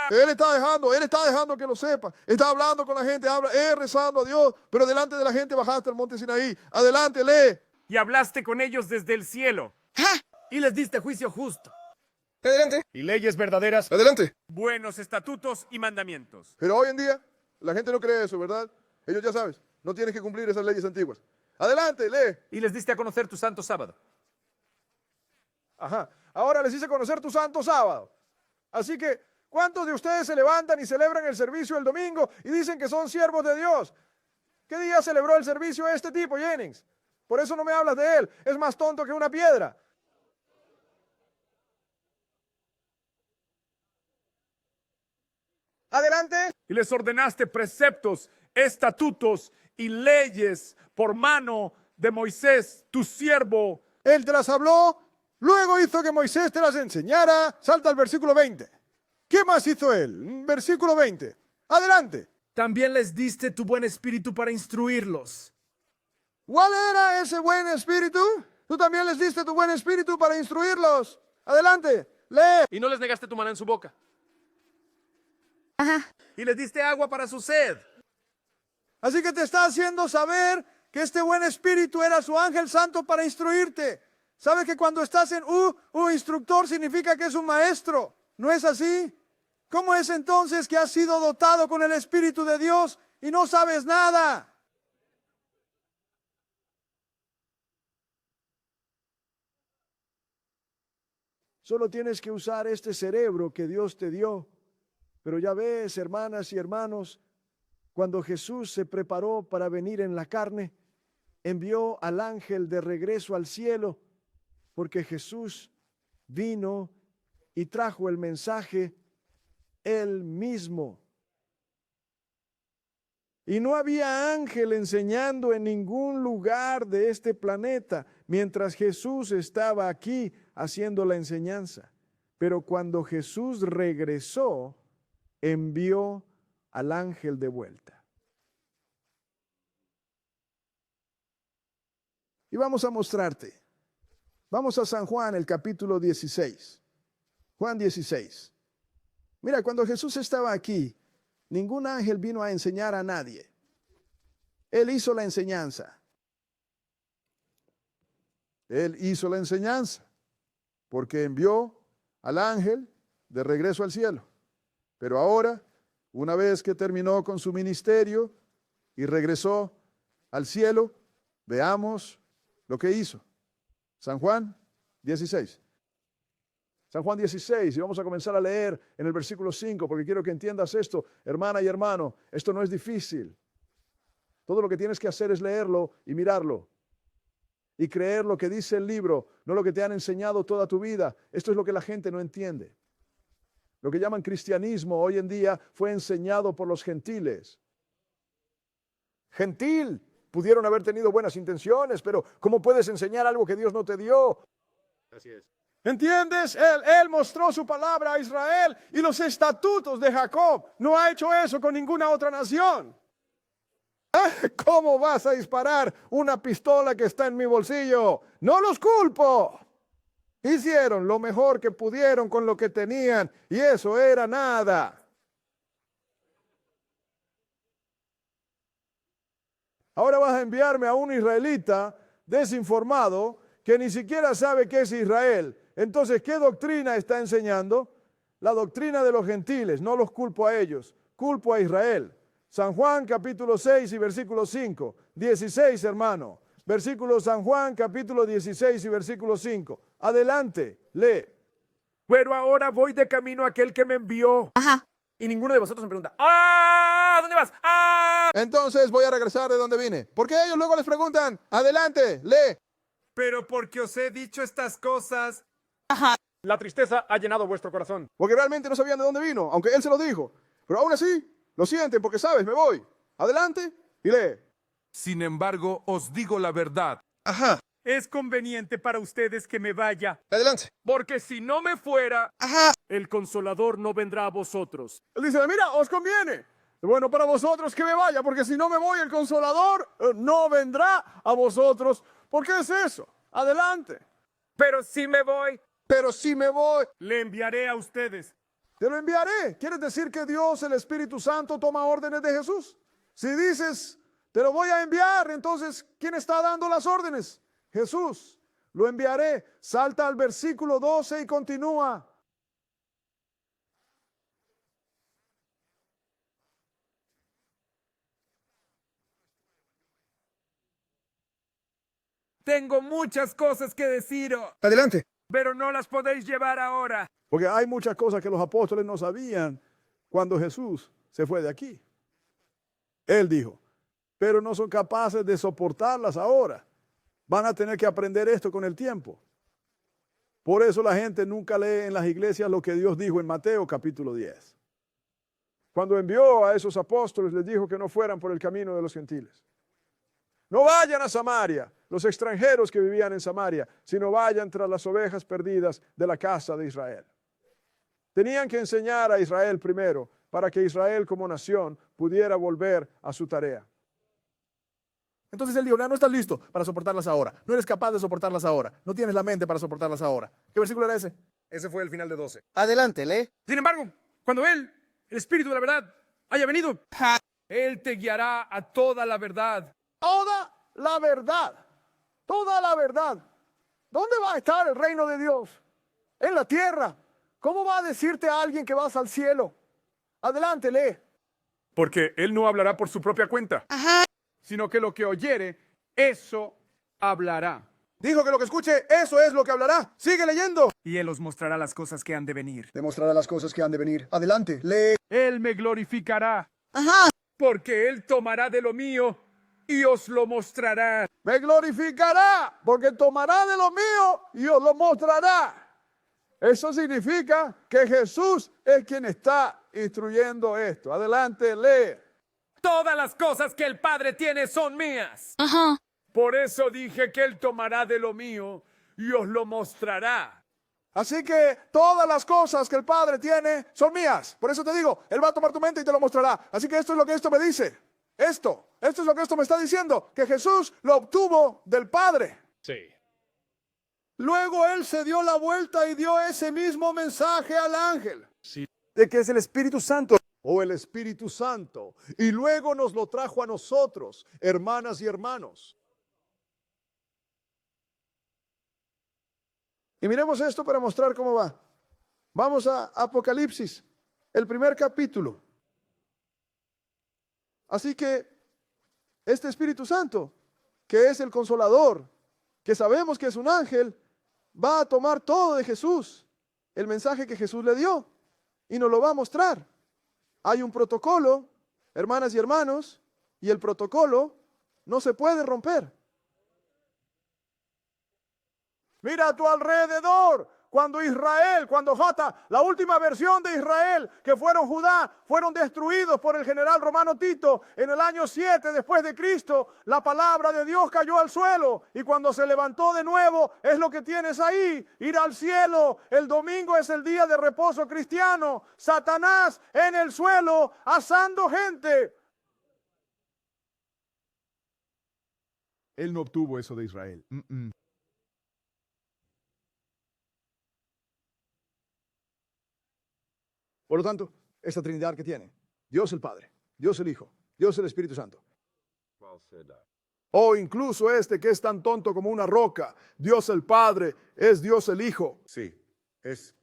Él está dejando que lo sepa. Está hablando con la gente, rezando a Dios, pero delante de la gente bajaste al monte Sinaí. Adelante, lee. Y hablaste con ellos desde el cielo. Y les diste juicio justo. Adelante. Y leyes verdaderas. Adelante. Buenos estatutos y mandamientos. Pero hoy en día la gente no cree eso, ¿verdad? Ellos ya sabes, no tienes que cumplir esas leyes antiguas. Adelante, lee. Y les diste a conocer tu santo sábado. Ajá. Ahora les hice conocer tu santo sábado. Así que, ¿cuántos de ustedes se levantan y celebran el servicio el domingo y dicen que son siervos de Dios? ¿Qué día celebró el servicio este tipo, Jennings? Por eso no me hablas de él. Es más tonto que una piedra. Adelante. Y les ordenaste preceptos, estatutos y leyes por mano de Moisés, tu siervo. Él te las habló, luego hizo que Moisés te las enseñara. Salta al versículo 20. ¿Qué más hizo él? Versículo 20. Adelante. También les diste tu buen espíritu para instruirlos. ¿Cuál era ese buen espíritu? Tú también les diste tu buen espíritu para instruirlos. Adelante, lee. Y no les negaste tu maná en su boca. Y les diste agua para su sed. Así que te está haciendo saber que este buen espíritu era su ángel santo para instruirte. ¿Sabes que cuando estás en instructor significa que es un maestro? ¿No es así? ¿Cómo es entonces que has sido dotado con el Espíritu de Dios y no sabes nada? Solo tienes que usar este cerebro que Dios te dio. Pero ya ves, hermanas y hermanos, cuando Jesús se preparó para venir en la carne, envió al ángel de regreso al cielo, porque Jesús vino y trajo el mensaje él mismo. Y no había ángel enseñando en ningún lugar de este planeta mientras Jesús estaba aquí haciendo la enseñanza. Pero cuando Jesús regresó, envió al ángel de vuelta. Y vamos a mostrarte. Vamos a San Juan, el capítulo 16. Juan 16. Mira, cuando Jesús estaba aquí, ningún ángel vino a enseñar a nadie. Él hizo la enseñanza. Él hizo la enseñanza porque envió al ángel de regreso al cielo. Pero ahora, una vez que terminó con su ministerio y regresó al cielo, veamos lo que hizo. San Juan 16. San Juan 16, y vamos a comenzar a leer en el versículo 5, porque quiero que entiendas esto, hermana y hermano, esto no es difícil. Todo lo que tienes que hacer es leerlo y mirarlo, y creer lo que dice el libro, no lo que te han enseñado toda tu vida. Esto es lo que la gente no entiende. Lo que llaman cristianismo hoy en día fue enseñado por los gentiles. Gentil, pudieron haber tenido buenas intenciones, pero ¿cómo puedes enseñar algo que Dios no te dio? Así es. ¿Entiendes? Él mostró su palabra a Israel y los estatutos de Jacob. No ha hecho eso con ninguna otra nación. ¿Cómo vas a disparar una pistola que está en mi bolsillo? No los culpo. Hicieron lo mejor que pudieron con lo que tenían y eso era nada. Ahora vas a enviarme a un israelita desinformado que ni siquiera sabe qué es Israel. Entonces, ¿qué doctrina está enseñando? La doctrina de los gentiles. No los culpo a ellos, culpo a Israel. San Juan capítulo 6 y versículo 5. 16, hermano. Versículo San Juan capítulo 16 y versículo 5. Adelante, lee. Pero ahora voy de camino a aquel que me envió. Y ninguno de vosotros me pregunta, ¿dónde vas? Entonces voy a regresar de donde vine. Porque ellos luego les preguntan, adelante, lee. Pero porque os he dicho estas cosas. La tristeza ha llenado vuestro corazón. Porque realmente no sabían de dónde vino, aunque él se lo dijo. Pero aún así, lo sienten porque sabes, me voy. Adelante y lee. Sin embargo, os digo la verdad. Es conveniente para ustedes que me vaya. Adelante. Porque si no me fuera, el Consolador no vendrá a vosotros. Él dice, mira, os conviene. Bueno, para vosotros que me vaya, porque si no me voy, el Consolador no vendrá a vosotros. ¿Por qué es eso? Adelante. Pero si me voy, Pero si me voy, le enviaré a ustedes. Te lo enviaré. ¿Quieres decir que Dios, el Espíritu Santo, toma órdenes de Jesús? Si dices, te lo voy a enviar, entonces, ¿quién está dando las órdenes? Jesús. Lo enviaré. Salta al versículo 12 y continúa. Tengo muchas cosas que deciros, Adelante. pero no las podéis llevar ahora. Porque hay muchas cosas que los apóstoles no sabían cuando Jesús se fue de aquí. Él dijo, pero no son capaces de soportarlas ahora. Van a tener que aprender esto con el tiempo. Por eso la gente nunca lee en las iglesias lo que Dios dijo en Mateo capítulo 10. Cuando envió a esos apóstoles, les dijo que no fueran por el camino de los gentiles. No vayan a Samaria, los extranjeros que vivían en Samaria, sino vayan tras las ovejas perdidas de la casa de Israel. Tenían que enseñar a Israel primero, para que Israel como nación pudiera volver a su tarea. Entonces él dijo, no estás listo para soportarlas ahora. No eres capaz de soportarlas ahora. No tienes la mente para soportarlas ahora. ¿Qué versículo era ese? Ese fue el final de 12. Adelante, lee. Sin embargo, cuando él el Espíritu de la verdad haya venido, Él te guiará a toda la verdad. Toda la verdad. Toda la verdad. ¿Dónde va a estar el reino de Dios? En la tierra. ¿Cómo va a decirte a alguien que vas al cielo? Adelante, lee. Porque él no hablará por su propia cuenta, sino que lo que oyere, eso hablará. Dijo que lo que escuche, eso es lo que hablará. Sigue leyendo. Y Él os mostrará las cosas que han de venir. Demostrará las cosas que han de venir. Adelante, lee. Él me glorificará, Ajá. porque Él tomará de lo mío y os lo mostrará. Me glorificará, porque tomará de lo mío y os lo mostrará. Eso significa que Jesús es quien está instruyendo esto. Adelante, lee. Todas las cosas que el Padre tiene son mías. Ajá. Por eso dije que Él tomará de lo mío y os lo mostrará. Así que todas las cosas que el Padre tiene son mías. Por eso te digo, Él va a tomar tu mente y te lo mostrará. Así que esto es lo que esto me dice. Esto es lo que esto me está diciendo. Que Jesús lo obtuvo del Padre. Sí. Luego Él se dio la vuelta y dio ese mismo mensaje al ángel. Sí. De que es el Espíritu Santo. O el Espíritu Santo. Y luego nos lo trajo a nosotros, hermanas y hermanos. Y miremos esto para mostrar cómo va. Vamos a Apocalipsis, el primer capítulo. Así que este Espíritu Santo, que es el Consolador, que sabemos que es un ángel, va a tomar todo de Jesús, el mensaje que Jesús le dio, y nos lo va a mostrar. Hay un protocolo, hermanas y hermanos, y el protocolo no se puede romper. Mira a tu alrededor, cuando la última versión de Israel, que fueron Judá, fueron destruidos por el general romano Tito en el año 7 después de Cristo, la palabra de Dios cayó al suelo y cuando se levantó de nuevo, es lo que tienes ahí, ir al cielo. El domingo es el día de reposo cristiano, Satanás en el suelo asando gente. Él no obtuvo eso de Israel. Por lo tanto, esta Trinidad que tiene, Dios el Padre, Dios el Hijo, Dios el Espíritu Santo. O incluso este que es tan tonto como una roca, Dios el Padre, es Dios el Hijo. Sí. Es.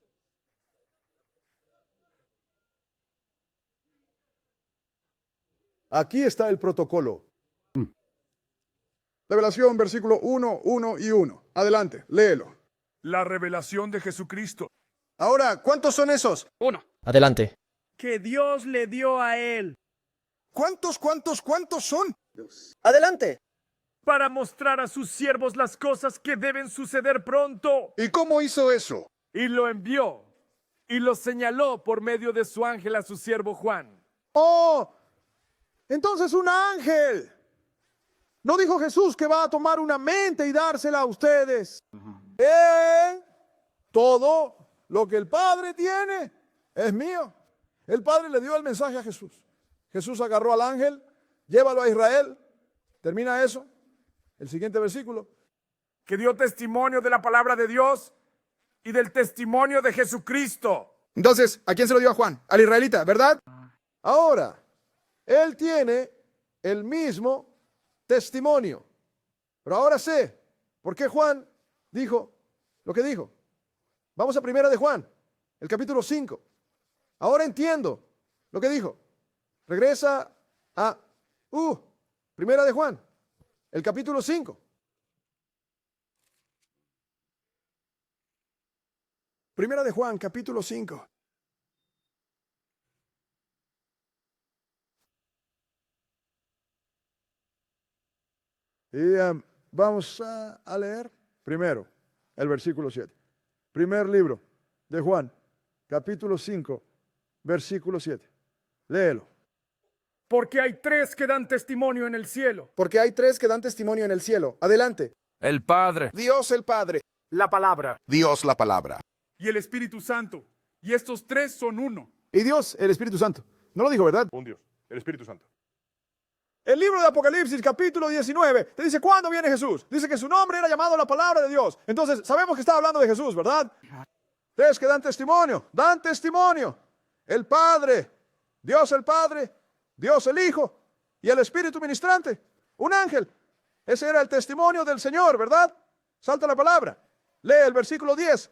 Aquí está el protocolo. Revelación, versículo 1, 1 y 1. Adelante, léelo. La revelación de Jesucristo. Ahora, ¿cuántos son esos? 1. Adelante. Que Dios le dio a Él. ¿Cuántos son? Adelante. Para mostrar a sus siervos las cosas que deben suceder pronto. ¿Y cómo hizo eso? Y lo envió. Y lo señaló por medio de su ángel a su siervo Juan. Oh, entonces un ángel. ¿No dijo Jesús que va a tomar una mente y dársela a ustedes? Todo lo que el Padre tiene es mío. El Padre le dio el mensaje a Jesús. Jesús agarró al ángel, llévalo a Israel. Termina eso. El siguiente versículo. Que dio testimonio de la palabra de Dios y del testimonio de Jesucristo. Entonces, ¿a quién se lo dio a Juan? Al israelita, ¿verdad? Ahora, él tiene el mismo testimonio. Pero ahora sé por qué Juan dijo lo que dijo. Vamos a primera de Juan, el capítulo 5. Ahora entiendo lo que dijo. Regresa a primera de Juan, el capítulo 5. Primera de Juan, capítulo 5. Y vamos a leer primero el versículo 7. Primer libro de Juan, capítulo 5, versículo 7. Léelo. Porque hay tres que dan testimonio en el cielo. Porque hay tres que dan testimonio en el cielo. Adelante. El Padre. Dios el Padre. La palabra. Dios la palabra. Y el Espíritu Santo. Y estos tres son uno. Y Dios el Espíritu Santo. No lo dijo, ¿verdad? Un Dios. El Espíritu Santo. El libro de Apocalipsis, capítulo 19, te dice cuándo viene Jesús. Dice que su nombre era llamado la palabra de Dios. Entonces, sabemos que está hablando de Jesús, ¿verdad? Tres que dan testimonio. El Padre, Dios el Padre, Dios el Hijo y el Espíritu ministrante. Un ángel. Ese era el testimonio del Señor, ¿verdad? Salta la palabra. Lee el versículo 10.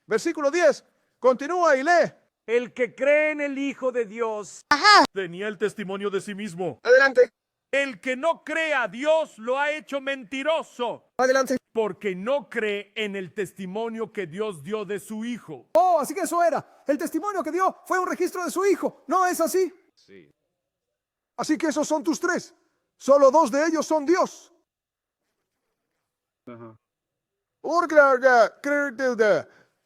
Versículo 10. Continúa y lee. El que cree en el Hijo de Dios Tenía el testimonio de sí mismo. Adelante. El que no cree a Dios lo ha hecho mentiroso, Adelante. porque no cree en el testimonio que Dios dio de su Hijo. Oh, así que eso era. El testimonio que dio fue un registro de su hijo. ¿No es así? Así que esos son tus tres. Solo dos de ellos son Dios.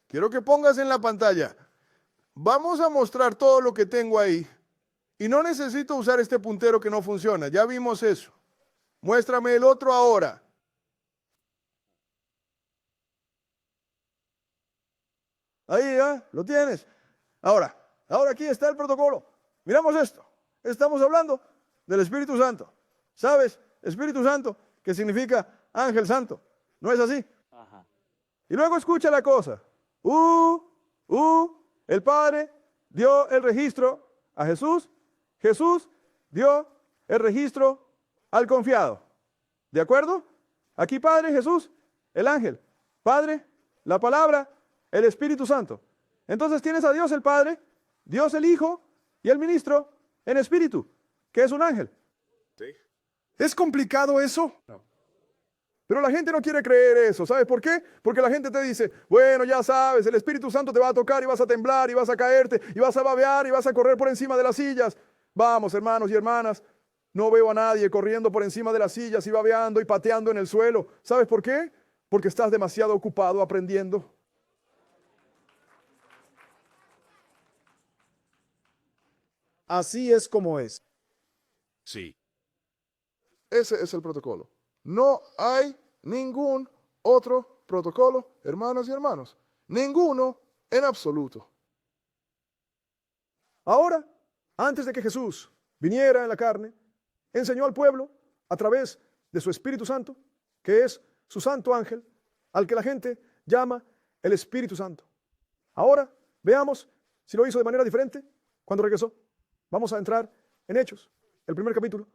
Quiero que pongas en la pantalla. Vamos a mostrar todo lo que tengo ahí. Y no necesito usar este puntero que no funciona. Ya vimos eso. Muéstrame el otro ahora. Ahí ya, lo tienes. Ahora aquí está el protocolo. Miramos esto. Estamos hablando del Espíritu Santo. ¿Sabes? Espíritu Santo, que significa ángel santo. ¿No es así? Y luego escucha la cosa. El Padre dio el registro a Jesús. Jesús dio el registro al confiado. ¿De acuerdo? Aquí Padre, Jesús, el ángel. Padre, la palabra, el Espíritu Santo. Entonces tienes a Dios el Padre, Dios el Hijo y el ministro en espíritu, que es un ángel. ¿Es complicado eso? Pero la gente no quiere creer eso. ¿Sabes por qué? Porque la gente te dice, bueno, ya sabes, el Espíritu Santo te va a tocar y vas a temblar y vas a caerte y vas a babear y vas a correr por encima de las sillas. Vamos, hermanos y hermanas, no veo a nadie corriendo por encima de las sillas y babeando y pateando en el suelo. ¿Sabes por qué? Porque estás demasiado ocupado aprendiendo. Así es como es. Sí. Ese es el protocolo. No hay ningún otro protocolo, hermanos y hermanos. Ninguno en absoluto. Ahora, antes de que Jesús viniera en la carne, enseñó al pueblo a través de su Espíritu Santo, que es su santo ángel, al que la gente llama el Espíritu Santo. Ahora, veamos si lo hizo de manera diferente cuando regresó. Vamos a entrar en Hechos, el primer capítulo.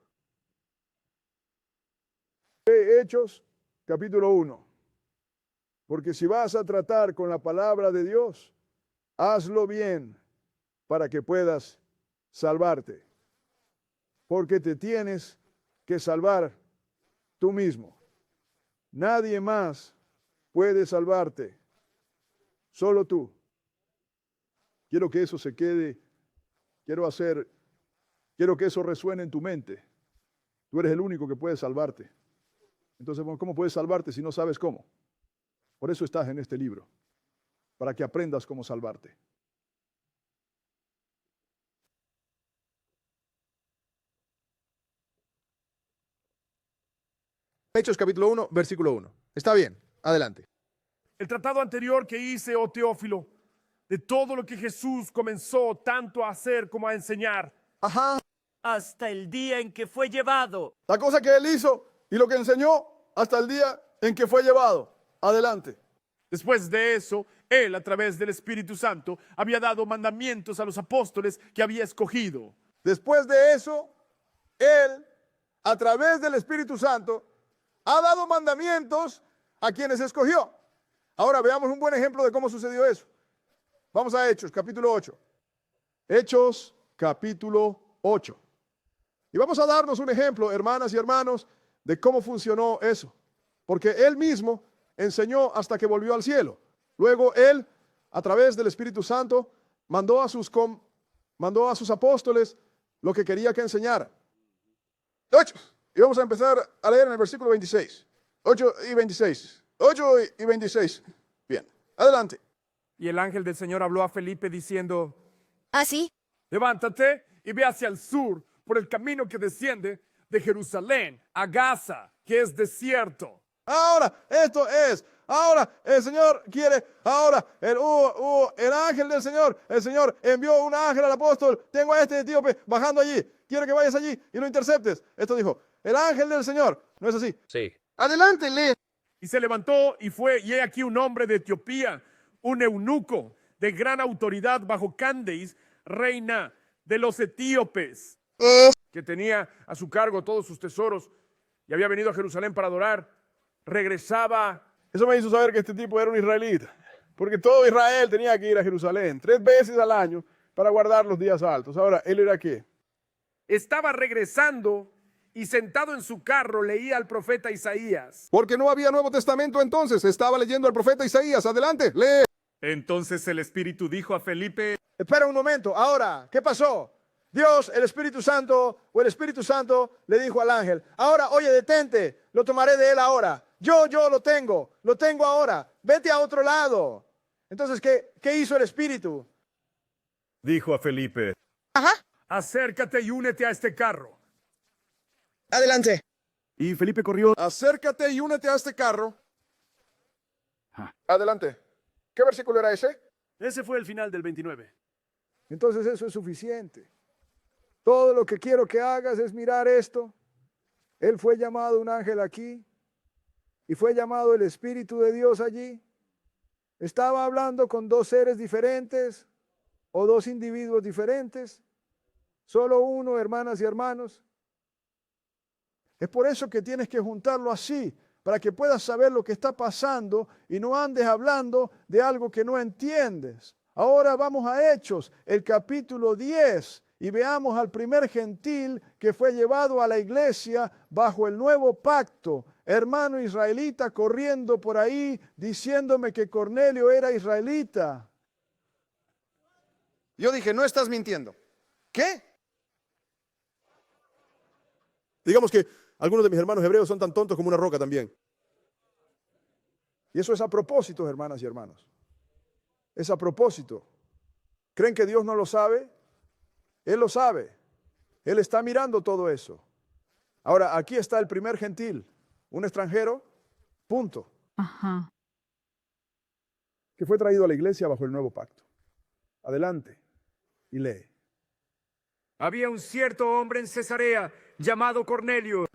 Hechos, capítulo 1. Porque si vas a tratar con la palabra de Dios, hazlo bien para que puedas salvarte. Porque te tienes que salvar tú mismo. Nadie más puede salvarte. Solo tú. Quiero que eso se quede. Quiero que eso resuene en tu mente. Tú eres el único que puede salvarte. Entonces, ¿cómo puedes salvarte si no sabes cómo? Por eso estás en este libro, para que aprendas cómo salvarte. Hechos capítulo 1, versículo 1. Está bien, adelante. El tratado anterior que hice, oh Teófilo, de todo lo que Jesús comenzó tanto a hacer como a enseñar, Hasta el día en que fue llevado. La cosa que él hizo y lo que enseñó hasta el día en que fue llevado. Adelante. después de eso, él, a través del Espíritu Santo, había dado mandamientos a los apóstoles que había escogido. Después de eso, él, a través del Espíritu Santo, ha dado mandamientos a quienes escogió. Ahora veamos un buen ejemplo de cómo sucedió eso. Vamos a Hechos, capítulo 8. Hechos, capítulo 8. Y vamos a darnos un ejemplo, hermanas y hermanos, de cómo funcionó eso. Porque él mismo enseñó hasta que volvió al cielo. Luego él, a través del Espíritu Santo, mandó a sus apóstoles lo que quería que enseñara. 8. Y vamos a empezar a leer en el versículo 26. 8 y 26. 8 y 26. Bien, adelante. Y el ángel del Señor habló a Felipe diciendo, ¿Ah, sí? levántate y ve hacia el sur por el camino que desciende de Jerusalén a Gaza, que es desierto. Ahora, esto es. Ahora, el Señor quiere. Ahora, el ángel del Señor. El Señor envió un ángel al apóstol. Tengo a este etíope bajando allí. Quiero que vayas allí y lo interceptes. Esto dijo, el ángel del Señor. ¿No es así? Sí. Adelante, lee. Y se levantó y fue, y he aquí un hombre de Etiopía, un eunuco de gran autoridad bajo Candace, reina de los etíopes, que tenía a su cargo todos sus tesoros y había venido a Jerusalén para adorar, regresaba. Eso me hizo saber que este tipo era un israelita, porque todo Israel tenía que ir a Jerusalén 3 veces al año para guardar los días altos. Ahora, ¿él era qué? Estaba regresando y sentado en su carro leía al profeta Isaías. Porque no había Nuevo Testamento entonces. Estaba leyendo al profeta Isaías. Adelante, lee. Entonces el Espíritu dijo a Felipe: Espera un momento. Ahora, ¿qué pasó? Dios, el Espíritu Santo, o el Espíritu Santo le dijo al ángel: ahora, oye, detente, lo tomaré de él ahora. Yo lo tengo ahora. Vete a otro lado. Entonces, ¿qué hizo el Espíritu? dijo a Felipe: Acércate y únete a este carro. Adelante. Y Felipe corrió. Acércate y únete a este carro. Adelante. ¿Qué versículo era ese? Ese fue el final del 29. Entonces eso es suficiente. Todo lo que quiero que hagas es mirar esto. Él fue llamado un ángel aquí y fue llamado el Espíritu de Dios allí. Estaba hablando con 2 seres diferentes o 2 individuos diferentes. Solo uno, hermanas y hermanos. Es por eso que tienes que juntarlo así, para que puedas saber lo que está pasando y no andes hablando de algo que no entiendes. Ahora vamos a Hechos, el capítulo 10, y veamos al primer gentil que fue llevado a la iglesia bajo el nuevo pacto. Hermano israelita corriendo por ahí diciéndome que Cornelio era israelita. Yo dije, no estás mintiendo. ¿Qué? Digamos que algunos de mis hermanos hebreos son tan tontos como una roca también. Y eso es a propósito, hermanas y hermanos. Es a propósito. ¿Creen que Dios no lo sabe? Él lo sabe. Él está mirando todo eso. Ahora, aquí está el primer gentil, un extranjero, punto. Que fue traído a la iglesia bajo el nuevo pacto. Adelante y lee. Había un cierto hombre en Cesarea llamado Cornelio,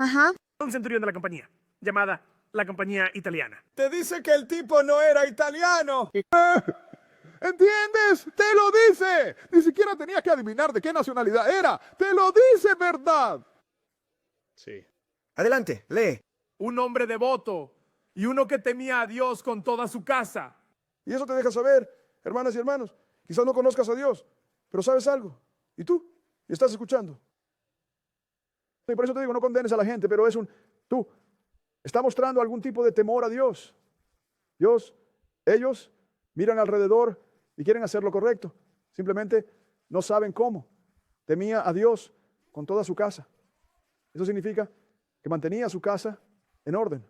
un centurión de la compañía, llamada la compañía italiana. Te dice que el tipo no era italiano. ¿Entiendes? Te lo dice. Ni siquiera tenía que adivinar de qué nacionalidad era. Te lo dice, ¿verdad? Sí. Adelante, lee. Un hombre devoto y uno que temía a Dios con toda su casa. Y eso te deja saber, hermanas y hermanos, quizás no conozcas a Dios, pero sabes algo. ¿Y tú? ¿Y estás escuchando? Y por eso te digo, no condenes a la gente, pero tú está mostrando algún tipo de temor a Dios. Ellos miran alrededor y quieren hacer lo correcto. Simplemente no saben cómo. Temía a Dios con toda su casa. Eso significa que mantenía su casa en orden.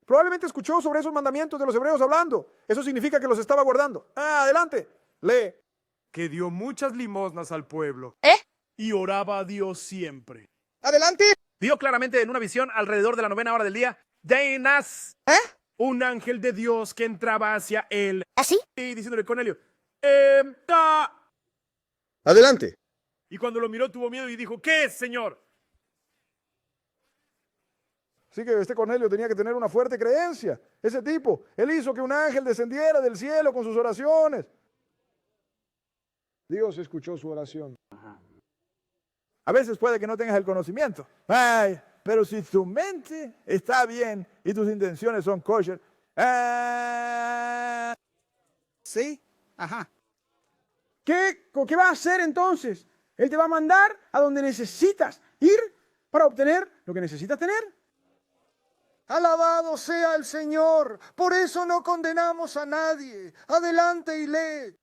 Probablemente escuchó sobre esos mandamientos de los hebreos hablando. Eso significa que los estaba guardando. Adelante, lee. Que dio muchas limosnas al pueblo. Y oraba a Dios siempre. Adelante. Vio claramente en una visión alrededor de la 9ª hora del día, un ángel de Dios que entraba hacia él. ¿Así? Y diciéndole, Cornelio, Adelante. y cuando lo miró tuvo miedo y dijo, ¿qué es, Señor? Así que este Cornelio tenía que tener una fuerte creencia. Ese tipo, él hizo que un ángel descendiera del cielo con sus oraciones. Dios escuchó su oración. A veces puede que no tengas el conocimiento. Ay, pero si tu mente está bien y tus intenciones son kosher. Sí, ¿Qué va a hacer entonces? Él te va a mandar a donde necesitas ir para obtener lo que necesitas tener. Alabado sea el Señor. Por eso no condenamos a nadie. Adelante y lee.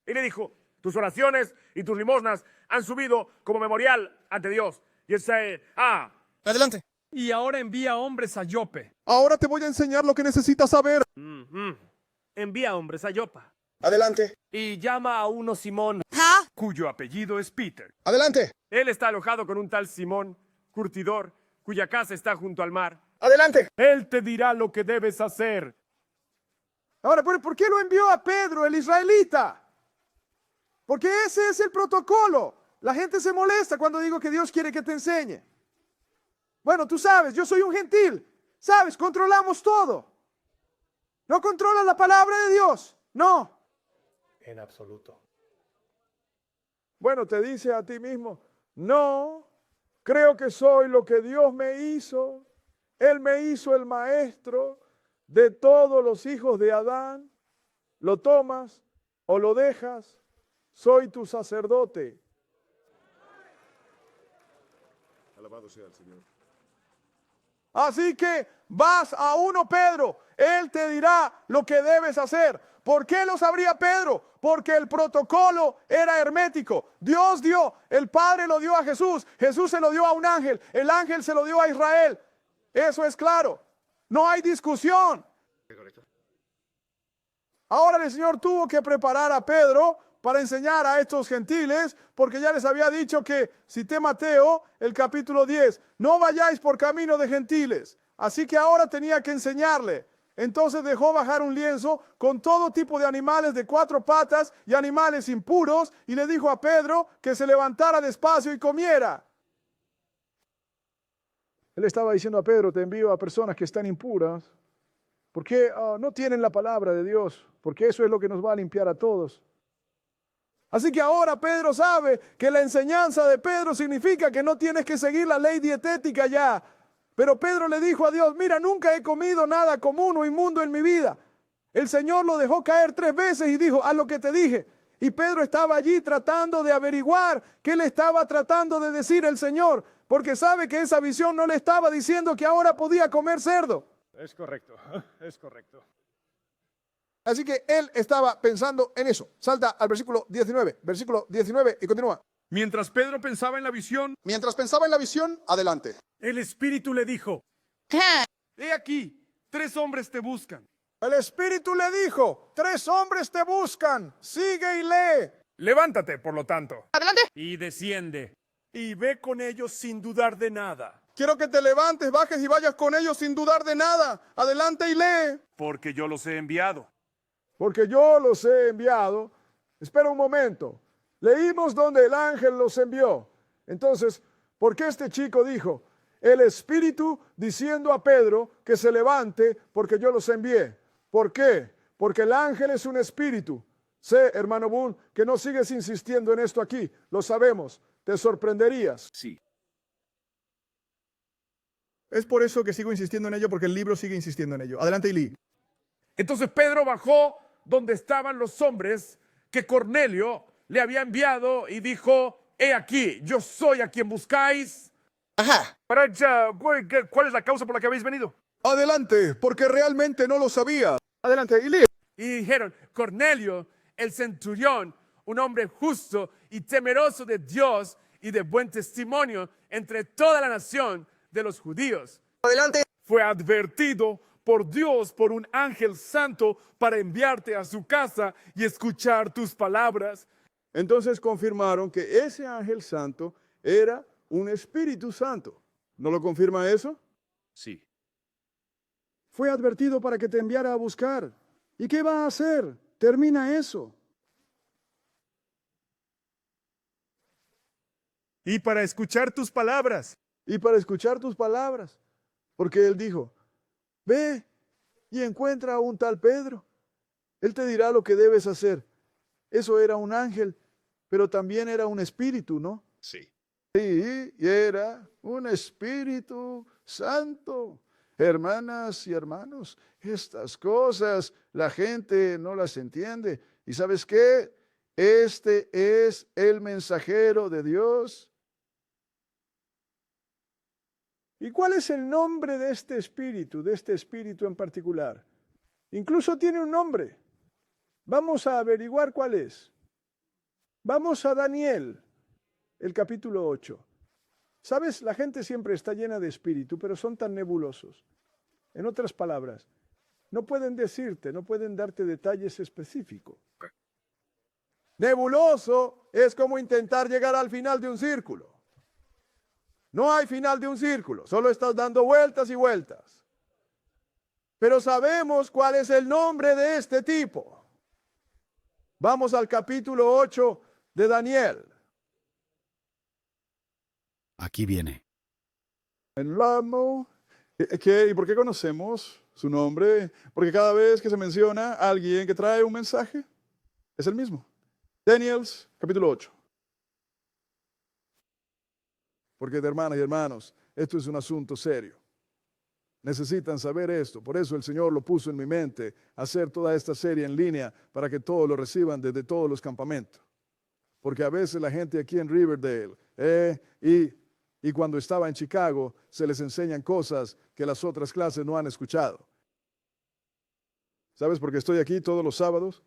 Y le dijo, tus oraciones y tus limosnas han subido como memorial ante Dios. Y ese, Adelante. Y ahora envía hombres a Jope. Ahora te voy a enseñar lo que necesitas saber. Envía hombres a Yopa. Adelante. Y llama a uno Simón, cuyo apellido es Peter. Adelante. él está alojado con un tal Simón, curtidor, cuya casa está junto al mar. Adelante. Él te dirá lo que debes hacer. Ahora, ¿por qué lo envió a Pedro, el israelita? Porque ese es el protocolo. La gente se molesta cuando digo que Dios quiere que te enseñe. Bueno, tú sabes, yo soy un gentil. Sabes, controlamos todo. ¿No controlas la palabra de Dios? No. En absoluto. Bueno, te dice a ti mismo, no, creo que soy lo que Dios me hizo. Él me hizo el maestro de todos los hijos de Adán. Lo tomas o lo dejas, soy tu sacerdote. Alabado sea el Señor. Así que vas a 1 Pedro, él te dirá lo que debes hacer. ¿Por qué lo sabría Pedro? Porque el protocolo era hermético. Dios dio, el Padre lo dio a Jesús, Jesús se lo dio a un ángel, el ángel se lo dio a Israel. Eso es claro, no hay discusión. Ahora el Señor tuvo que preparar a Pedro para enseñar a estos gentiles, porque ya les había dicho que, cité Mateo, el capítulo 10, no vayáis por camino de gentiles. Así que ahora tenía que enseñarle. Entonces dejó bajar un lienzo con todo tipo de animales de 4 patas y animales impuros, y le dijo a Pedro que se levantara despacio y comiera. Él estaba diciendo a Pedro, te envío a personas que están impuras, porque no tienen la palabra de Dios, porque eso es lo que nos va a limpiar a todos. Así que ahora Pedro sabe que la enseñanza de Pedro significa que no tienes que seguir la ley dietética ya. Pero Pedro le dijo a Dios, mira, nunca he comido nada común o inmundo en mi vida. El Señor lo dejó caer 3 veces y dijo, haz lo que te dije. Y Pedro estaba allí tratando de averiguar qué le estaba tratando de decir el Señor, porque sabe que esa visión no le estaba diciendo que ahora podía comer cerdo. Es correcto, es correcto. Así que él estaba pensando en eso. Salta al versículo 19 y continúa. Mientras Pedro pensaba en la visión, Mientras pensaba en la visión, adelante. El Espíritu le dijo, He aquí, 3 hombres te buscan. El Espíritu le dijo, 3 hombres te buscan, sigue y lee. levántate, por lo tanto. y desciende. Y ve con ellos sin dudar de nada. Quiero que te levantes, bajes y vayas con ellos sin dudar de nada. Adelante y lee. Porque yo los he enviado. Porque yo los he enviado. Espera un momento. Leímos donde el ángel los envió. Entonces, ¿por qué este chico dijo? El Espíritu diciendo a Pedro que se levante porque yo los envié. ¿Por qué? Porque el ángel es un espíritu. Sé, hermano Boone, que no sigues insistiendo en esto aquí. Lo sabemos. Te sorprenderías. Sí. Es por eso que sigo insistiendo en ello, porque el libro sigue insistiendo en ello. Adelante y lee. Entonces Pedro bajó donde estaban los hombres que Cornelio le había enviado y dijo, he aquí, yo soy a quien buscáis. ¿Cuál es la causa por la que habéis venido? Adelante, porque realmente no lo sabía. Adelante y lee. Y dijeron, Cornelio, el centurión, un hombre justo y temeroso de Dios y de buen testimonio entre toda la nación de los judíos. Adelante. Fue advertido por Dios, por un ángel santo, para enviarte a su casa y escuchar tus palabras. Entonces confirmaron que ese ángel santo era un Espíritu Santo. ¿No lo confirma eso? Sí. Fue advertido para que te enviara a buscar. ¿Y qué va a hacer? Termina eso. Y para escuchar tus palabras. Y para escuchar tus palabras. Porque él dijo, ve y encuentra a un tal Pedro. Él te dirá lo que debes hacer. Eso era un ángel, pero también era un espíritu, ¿no? Sí. Sí, y era un Espíritu Santo. Hermanas y hermanos, estas cosas la gente no las entiende. ¿Y sabes qué? Este es el mensajero de Dios. ¿Y cuál es el nombre de este espíritu en particular? Incluso tiene un nombre. Vamos a averiguar cuál es. Vamos a Daniel, el capítulo 8. ¿Sabes? La gente siempre está llena de espíritu, pero son tan nebulosos. En otras palabras, no pueden decirte, no pueden darte detalles específicos. Nebuloso es como intentar llegar al final de un círculo. No hay final de un círculo, solo estás dando vueltas y vueltas. Pero sabemos cuál es el nombre de este tipo. Vamos al capítulo 8 de Daniel. Aquí viene. En Lamo. ¿Y por qué conocemos su nombre? Porque cada vez que se menciona a alguien que trae un mensaje, es el mismo. Daniel, capítulo 8. Porque, hermanas y hermanos, esto es un asunto serio. Necesitan saber esto. Por eso el Señor lo puso en mi mente, hacer toda esta serie en línea para que todos lo reciban desde todos los campamentos. Porque a veces la gente aquí en Riverdale y cuando estaba en Chicago se les enseñan cosas que las otras clases no han escuchado. ¿Sabes? Porque estoy aquí todos los sábados,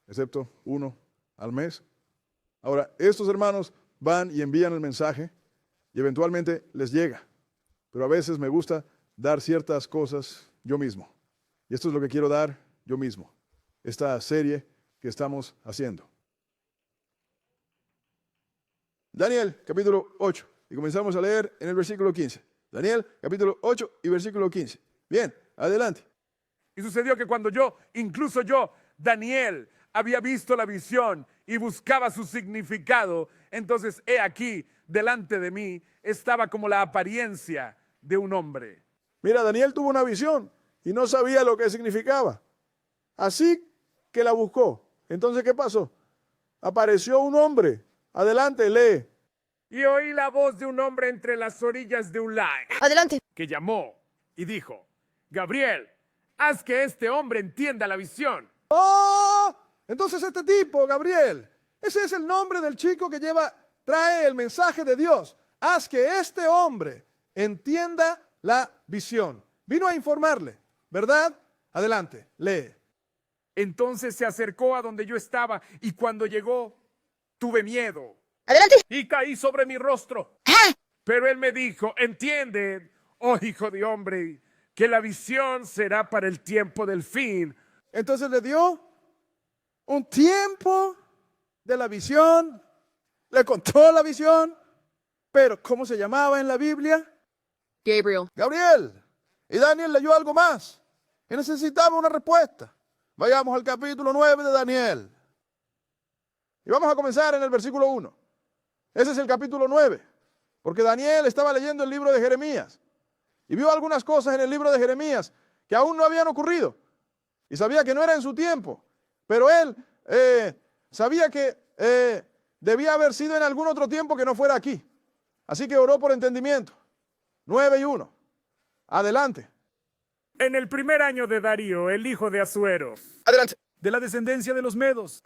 excepto uno al mes. Ahora, estos hermanos van y envían el mensaje y eventualmente les llega. Pero a veces me gusta dar ciertas cosas yo mismo. Y esto es lo que quiero dar yo mismo. Esta serie que estamos haciendo. Daniel, capítulo 8. Y comenzamos a leer en el versículo 15. Daniel, capítulo 8 y versículo 15. Bien, adelante. Y sucedió que cuando incluso yo, Daniel, había visto la visión y buscaba su significado, entonces he aquí, delante de mí, estaba como la apariencia de un hombre. Mira, Daniel tuvo una visión y no sabía lo que significaba. Así que la buscó. Entonces, ¿qué pasó? Apareció un hombre. Adelante, lee. Y oí la voz de un hombre entre las orillas de un lago. Adelante. Que llamó y dijo, Gabriel, haz que este hombre entienda la visión. ¡Oh! Entonces este tipo, Gabriel, ese es el nombre del chico que trae el mensaje de Dios. Haz que este hombre entienda la visión. Vino a informarle, ¿verdad? Adelante, lee. Entonces se acercó a donde yo estaba y cuando llegó, tuve miedo. Adelante. Y caí sobre mi rostro. Pero él me dijo, entiende, oh hijo de hombre, que la visión será para el tiempo del fin. Entonces le dio un tiempo de la visión, le contó la visión, pero ¿cómo se llamaba en la Biblia? Gabriel. Gabriel. Y Daniel leyó algo más y necesitaba una respuesta. Vayamos al capítulo 9 de Daniel. Y vamos a comenzar en el versículo 1. Ese es el capítulo 9, porque Daniel estaba leyendo el libro de Jeremías y vio algunas cosas en el libro de Jeremías que aún no habían ocurrido y sabía que no era en su tiempo, pero él sabía que debía haber sido en algún otro tiempo que no fuera aquí. Así que oró por entendimiento. 9 y 1. Adelante. En el primer año de Darío, el hijo de Asuero, Adelante. de la descendencia de los medos,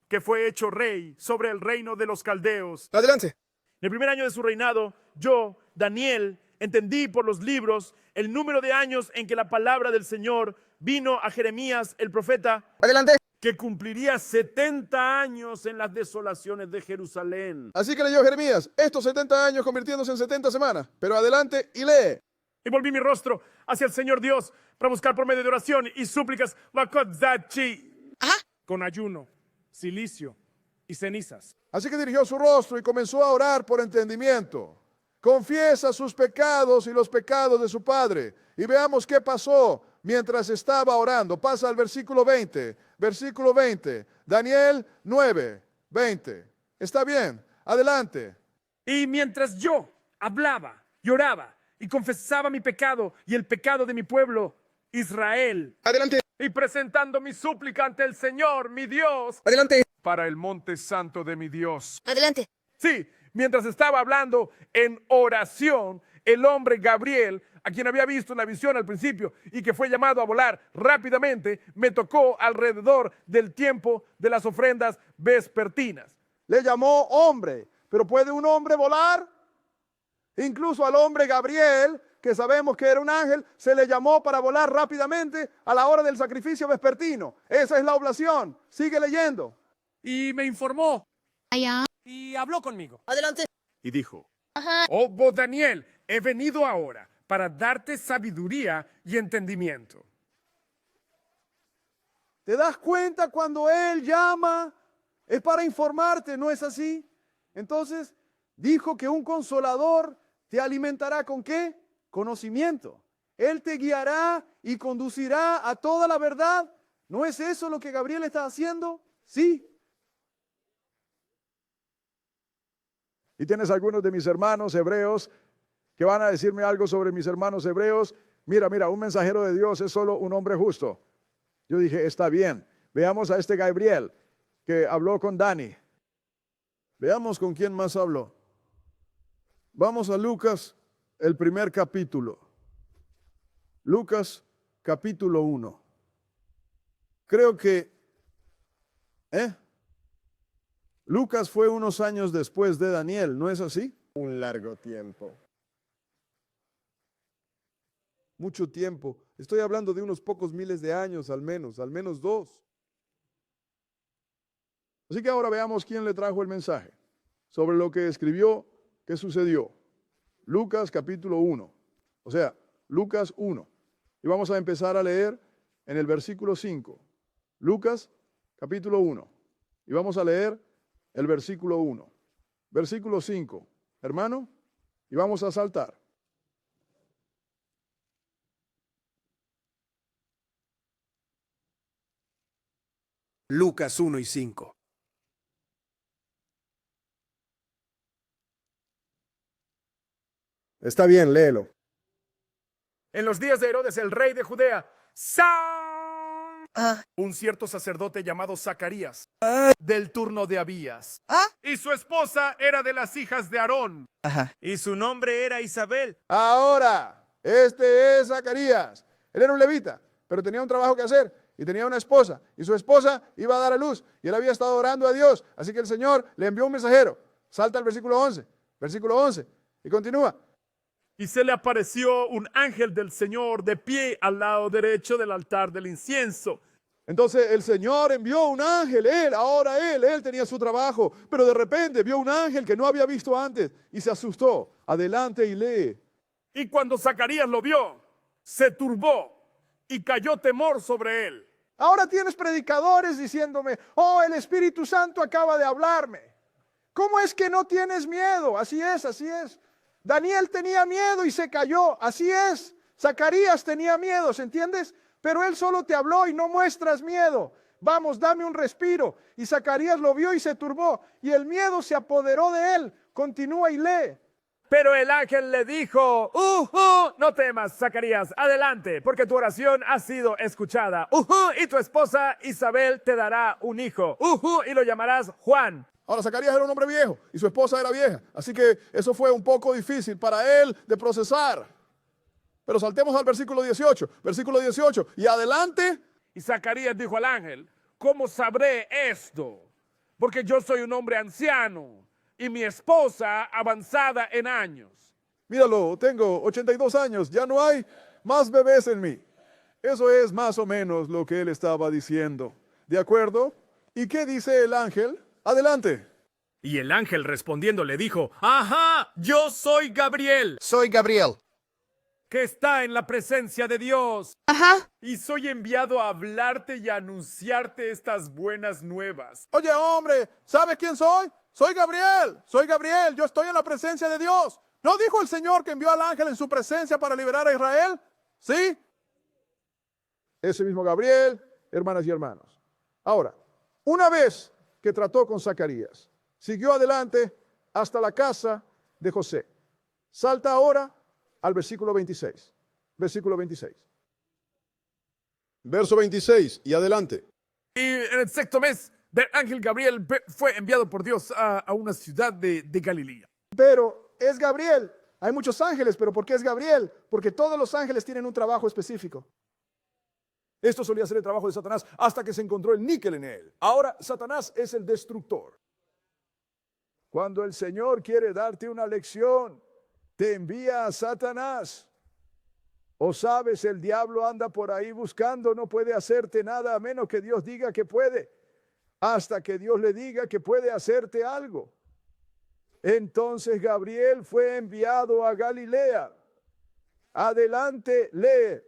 que fue hecho rey sobre el reino de los caldeos. Adelante. En el primer año de su reinado, yo, Daniel, entendí por los libros el número de años en que la palabra del Señor vino a Jeremías, el profeta, Adelante. que cumpliría 70 años en las desolaciones de Jerusalén. Así que leyó Jeremías, estos 70 años convirtiéndose en 70 semanas. Pero adelante y lee. Y volví mi rostro hacia el Señor Dios para buscar por medio de oración y súplicas con ayuno, cilicio y cenizas. Así que dirigió su rostro y comenzó a orar por entendimiento. Confiesa sus pecados y los pecados de su padre. Y veamos qué pasó mientras estaba orando. Pasa al versículo 20. Versículo 20. Daniel 9, 20. Está bien. Adelante. Y mientras yo hablaba, lloraba y confesaba mi pecado y el pecado de mi pueblo, Israel, Adelante. Y presentando mi súplica ante el Señor, mi Dios, Adelante. para el monte santo de mi Dios. Adelante. Sí, mientras estaba hablando en oración, el hombre Gabriel, a quien había visto una visión al principio y que fue llamado a volar rápidamente, me tocó alrededor del tiempo de las ofrendas vespertinas. Le llamó hombre. Pero ¿puede un hombre volar? Incluso al hombre Gabriel, que sabemos que era un ángel, se le llamó para volar rápidamente a la hora del sacrificio vespertino. Esa es la oblación. Sigue leyendo. y me informó Allá. y habló conmigo. Adelante. Y dijo, Oh, vos, Daniel, he venido ahora para darte sabiduría y entendimiento. ¿Te das cuenta cuando Él llama? Es para informarte, ¿no es así? Entonces, dijo que un consolador te alimentará ¿con qué? Conocimiento. Él te guiará y conducirá a toda la verdad. ¿No es eso lo que Gabriel está haciendo? Sí. Y tienes algunos de mis hermanos hebreos que van a decirme algo sobre mis hermanos hebreos. Mira, un mensajero de Dios es solo un hombre justo. Yo dije, está bien. Veamos a este Gabriel que habló con Dani. Veamos con quién más habló. Vamos a Lucas, el primer capítulo. Lucas, capítulo 1. Creo que Lucas fue unos años después de Daniel, ¿no es así? Un largo tiempo. Mucho tiempo. Estoy hablando de unos pocos miles de años, al menos 2. Así que ahora veamos quién le trajo el mensaje sobre lo que escribió, qué sucedió. Lucas capítulo 1, o sea, Lucas 1. Y vamos a empezar a leer en el versículo 5. Lucas capítulo 1. Y vamos a leer el versículo 1. Versículo 5, hermano, y vamos a saltar. Lucas 1 y 5. Está bien, léelo. En los días de Herodes, el rey de Judea, un cierto sacerdote llamado Zacarías, del turno de Abías. Y su esposa era de las hijas de Aarón. Y su nombre era Isabel. Ahora, este es Zacarías. Él era un levita, pero tenía un trabajo que hacer y tenía una esposa. Y su esposa iba a dar a luz y él había estado orando a Dios. Así que el Señor le envió un mensajero. Salta al versículo 11. Versículo 11. Y continúa. Y se le apareció un ángel del Señor de pie al lado derecho del altar del incienso. Entonces el Señor envió un ángel, él tenía su trabajo, pero de repente vio un ángel que no había visto antes y se asustó. Adelante y lee. Y cuando Zacarías lo vio, se turbó y cayó temor sobre él. Ahora tienes predicadores diciéndome, oh, el Espíritu Santo acaba de hablarme. ¿Cómo es que no tienes miedo? Así es, así es. Daniel tenía miedo y se cayó, así es. Zacarías tenía miedo, ¿se entiendes? Pero él solo te habló y no muestras miedo. Vamos, dame un respiro. Y Zacarías lo vio y se turbó, y el miedo se apoderó de él. Continúa y lee. Pero el ángel le dijo, no temas, Zacarías, adelante, porque tu oración ha sido escuchada. Y tu esposa Isabel te dará un hijo. Y lo llamarás Juan. Ahora, Zacarías era un hombre viejo y su esposa era vieja, así que eso fue un poco difícil para él de procesar. Pero saltemos al versículo 18. Versículo 18. Y adelante. Y Zacarías dijo al ángel, ¿cómo sabré esto? Porque yo soy un hombre anciano y mi esposa avanzada en años. Míralo, tengo 82 años, ya no hay más bebés en mí. Eso es más o menos lo que él estaba diciendo. ¿De acuerdo? ¿Y qué dice el ángel? Adelante. Y el ángel respondiendo le dijo, ajá, yo soy Gabriel. Soy Gabriel. Que está en la presencia de Dios. Ajá. Y soy enviado a hablarte y a anunciarte estas buenas nuevas. Oye, hombre, ¿sabes quién soy? Soy Gabriel, yo estoy en la presencia de Dios. ¿No dijo el Señor que envió al ángel en su presencia para liberar a Israel? ¿Sí? Ese mismo Gabriel, hermanas y hermanos. Ahora, una vez que trató con Zacarías, siguió adelante hasta la casa de José. Salta ahora al versículo 26. Versículo 26. Verso 26 y adelante. Y en el sexto mes, el ángel Gabriel fue enviado por Dios a una ciudad de Galilea. Pero es Gabriel. Hay muchos ángeles, pero ¿por qué es Gabriel? Porque todos los ángeles tienen un trabajo específico. Esto solía ser el trabajo de Satanás hasta que se encontró el níquel en él. Ahora Satanás es el destructor. Cuando el Señor quiere darte una lección, te envía a Satanás. O sabes, el diablo anda por ahí buscando, no puede hacerte nada a menos que Dios diga que puede. Hasta que Dios le diga que puede hacerte algo. Entonces Gabriel fue enviado a Galilea. Adelante, lee.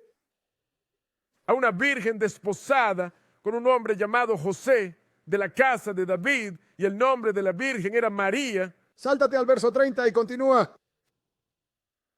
A una virgen desposada con un hombre llamado José de la casa de David, y el nombre de la virgen era María. Sáltate al verso 30 y continúa.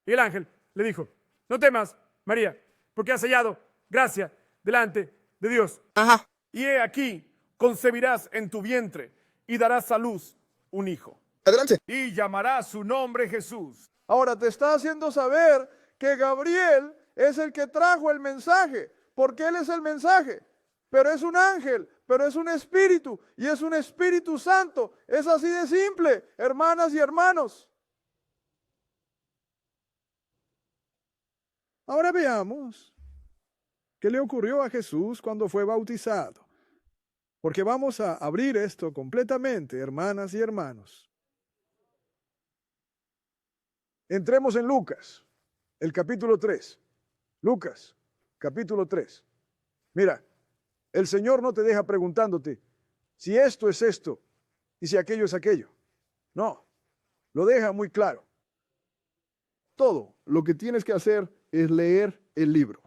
Y el ángel le dijo, no temas, María, porque has hallado gracia delante de Dios. Ajá. Y he aquí, concebirás en tu vientre y darás a luz un hijo. Adelante. Y llamará su nombre Jesús. Ahora te está haciendo saber que Gabriel es el que trajo el mensaje, porque él es el mensaje. Pero es un ángel, pero es un espíritu, y es un Espíritu Santo. Es así de simple, hermanas y hermanos. Ahora veamos qué le ocurrió a Jesús cuando fue bautizado. Porque vamos a abrir esto completamente, hermanas y hermanos. Entremos en Lucas, el capítulo 3. Lucas, capítulo 3. Mira, el Señor no te deja preguntándote si esto es esto y si aquello es aquello. No, lo deja muy claro. Todo lo que tienes que hacer es leer el libro.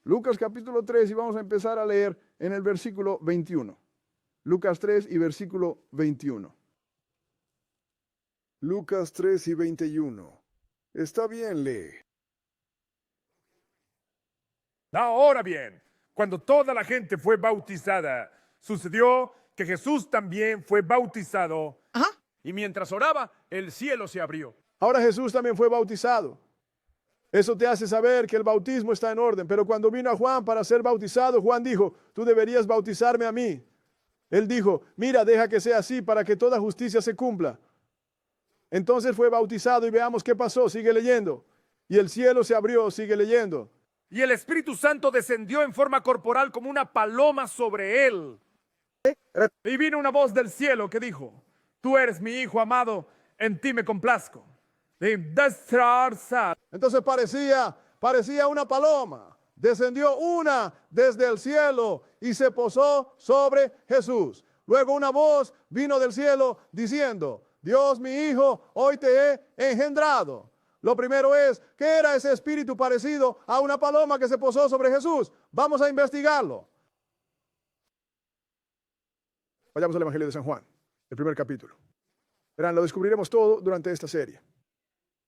Lucas capítulo 3 y vamos a empezar a leer en el versículo 21. Lucas 3 y versículo 21. Lucas 3 y 21. Está bien, lee. Ahora bien, cuando toda la gente fue bautizada, sucedió que Jesús también fue bautizado. Y mientras oraba, el cielo se abrió. Ahora Jesús también fue bautizado. Eso te hace saber que el bautismo está en orden. Pero cuando vino a Juan para ser bautizado, Juan dijo, tú deberías bautizarme a mí. Él dijo, mira, deja que sea así para que toda justicia se cumpla. Entonces fue bautizado y veamos qué pasó. Sigue leyendo. Y el cielo se abrió, sigue leyendo. Y el Espíritu Santo descendió en forma corporal como una paloma sobre él. Y vino una voz del cielo que dijo, tú eres mi Hijo amado, en ti me complazco. Entonces parecía una paloma. Descendió una desde el cielo y se posó sobre Jesús. Luego una voz vino del cielo diciendo, Dios mi Hijo, hoy te he engendrado. Lo primero es, ¿qué era ese espíritu parecido a una paloma que se posó sobre Jesús? Vamos a investigarlo. Vayamos al Evangelio de San Juan, el primer capítulo. Verán, lo descubriremos todo durante esta serie.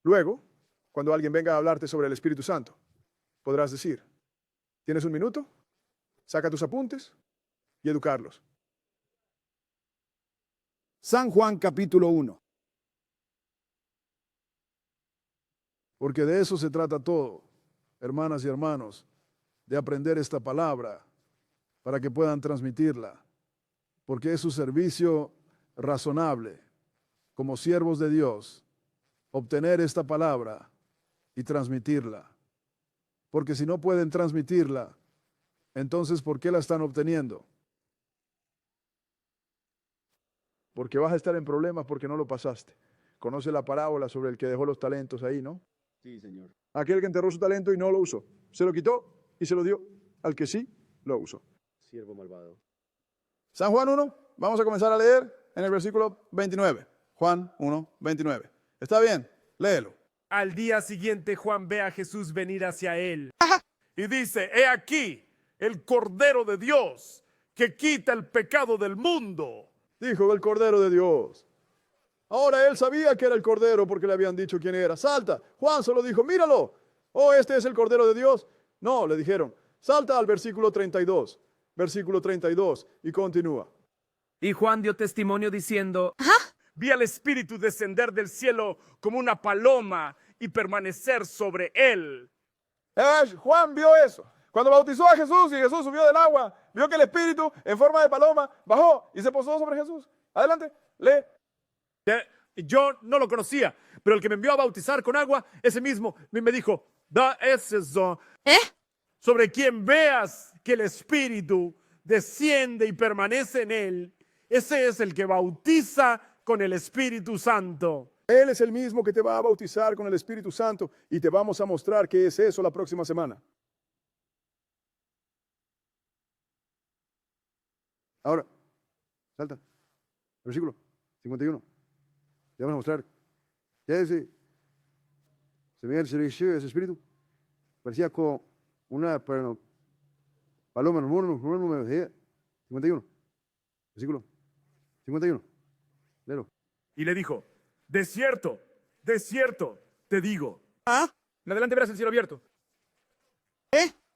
Luego, cuando alguien venga a hablarte sobre el Espíritu Santo, podrás decir, ¿tienes un minuto? Saca tus apuntes y educarlos. San Juan capítulo 1. Porque de eso se trata todo, hermanas y hermanos, de aprender esta palabra para que puedan transmitirla. Porque es su servicio razonable, como siervos de Dios, obtener esta palabra y transmitirla. Porque si no pueden transmitirla, entonces ¿por qué la están obteniendo? Porque vas a estar en problemas porque no lo pasaste. Conoce la parábola sobre el que dejó los talentos ahí, ¿no? Sí, señor. Aquel que enterró su talento y no lo usó. Se lo quitó y se lo dio al que sí lo usó. Siervo malvado. San Juan 1, vamos a comenzar a leer en el versículo 29. Juan 1, 29. ¿Está bien? Léelo. Al día siguiente Juan ve a Jesús venir hacia él y dice, he aquí el Cordero de Dios que quita el pecado del mundo. Dijo el Cordero de Dios. Ahora él sabía que era el Cordero porque le habían dicho quién era. Salta. Juan solo dijo, míralo. Oh, este es el Cordero de Dios. No, le dijeron. Salta al versículo 32. Versículo 32 y continúa. Y Juan dio testimonio diciendo, Vi al Espíritu descender del cielo como una paloma y permanecer sobre él. Juan vio eso. Cuando bautizó a Jesús y Jesús subió del agua, vio que el Espíritu en forma de paloma bajó y se posó sobre Jesús. Adelante, lee. Yo no lo conocía, pero el que me envió a bautizar con agua, ese mismo me dijo, da es eso. Sobre quien veas que el Espíritu desciende y permanece en él, ese es el que bautiza con el Espíritu Santo. Él es el mismo que te va a bautizar con el Espíritu Santo y te vamos a mostrar qué es eso la próxima semana. Ahora, salta. Versículo 51. Te vamos a mostrar. ¿Qué es? Se ve ese espíritu. Parecía como una paloma. 51. Versículo 51. Léelo. Y le dijo, de cierto, te digo. En adelante verás el cielo abierto.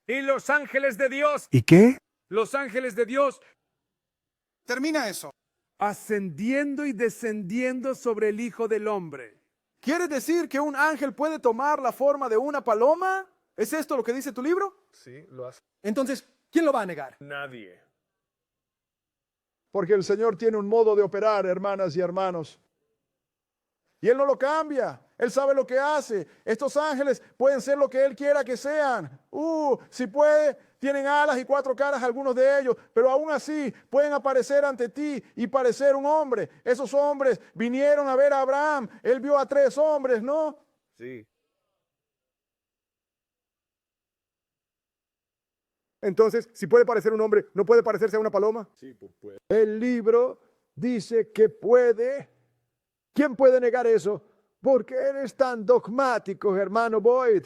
Y los ángeles de Dios. ¿Y qué? Los ángeles de Dios Termina eso. ascendiendo y descendiendo sobre el Hijo del Hombre. ¿Quiere decir que un ángel puede tomar la forma de una paloma? ¿Es esto lo que dice tu libro? Sí, lo hace. Entonces, ¿quién lo va a negar? Nadie. Porque el Señor tiene un modo de operar, hermanas y hermanos. Y Él no lo cambia. Él sabe lo que hace. Estos ángeles pueden ser lo que Él quiera que sean. Si puede, tienen alas y 4 caras algunos de ellos, pero aún así pueden aparecer ante ti y parecer un hombre. Esos hombres vinieron a ver a Abraham. Él vio a 3 hombres, ¿no? Sí. Entonces, si puede parecer un hombre, ¿no puede parecerse a una paloma? Sí, pues puede. El libro dice que puede. ¿Quién puede negar eso? ¿Por qué eres tan dogmático, hermano Boyd?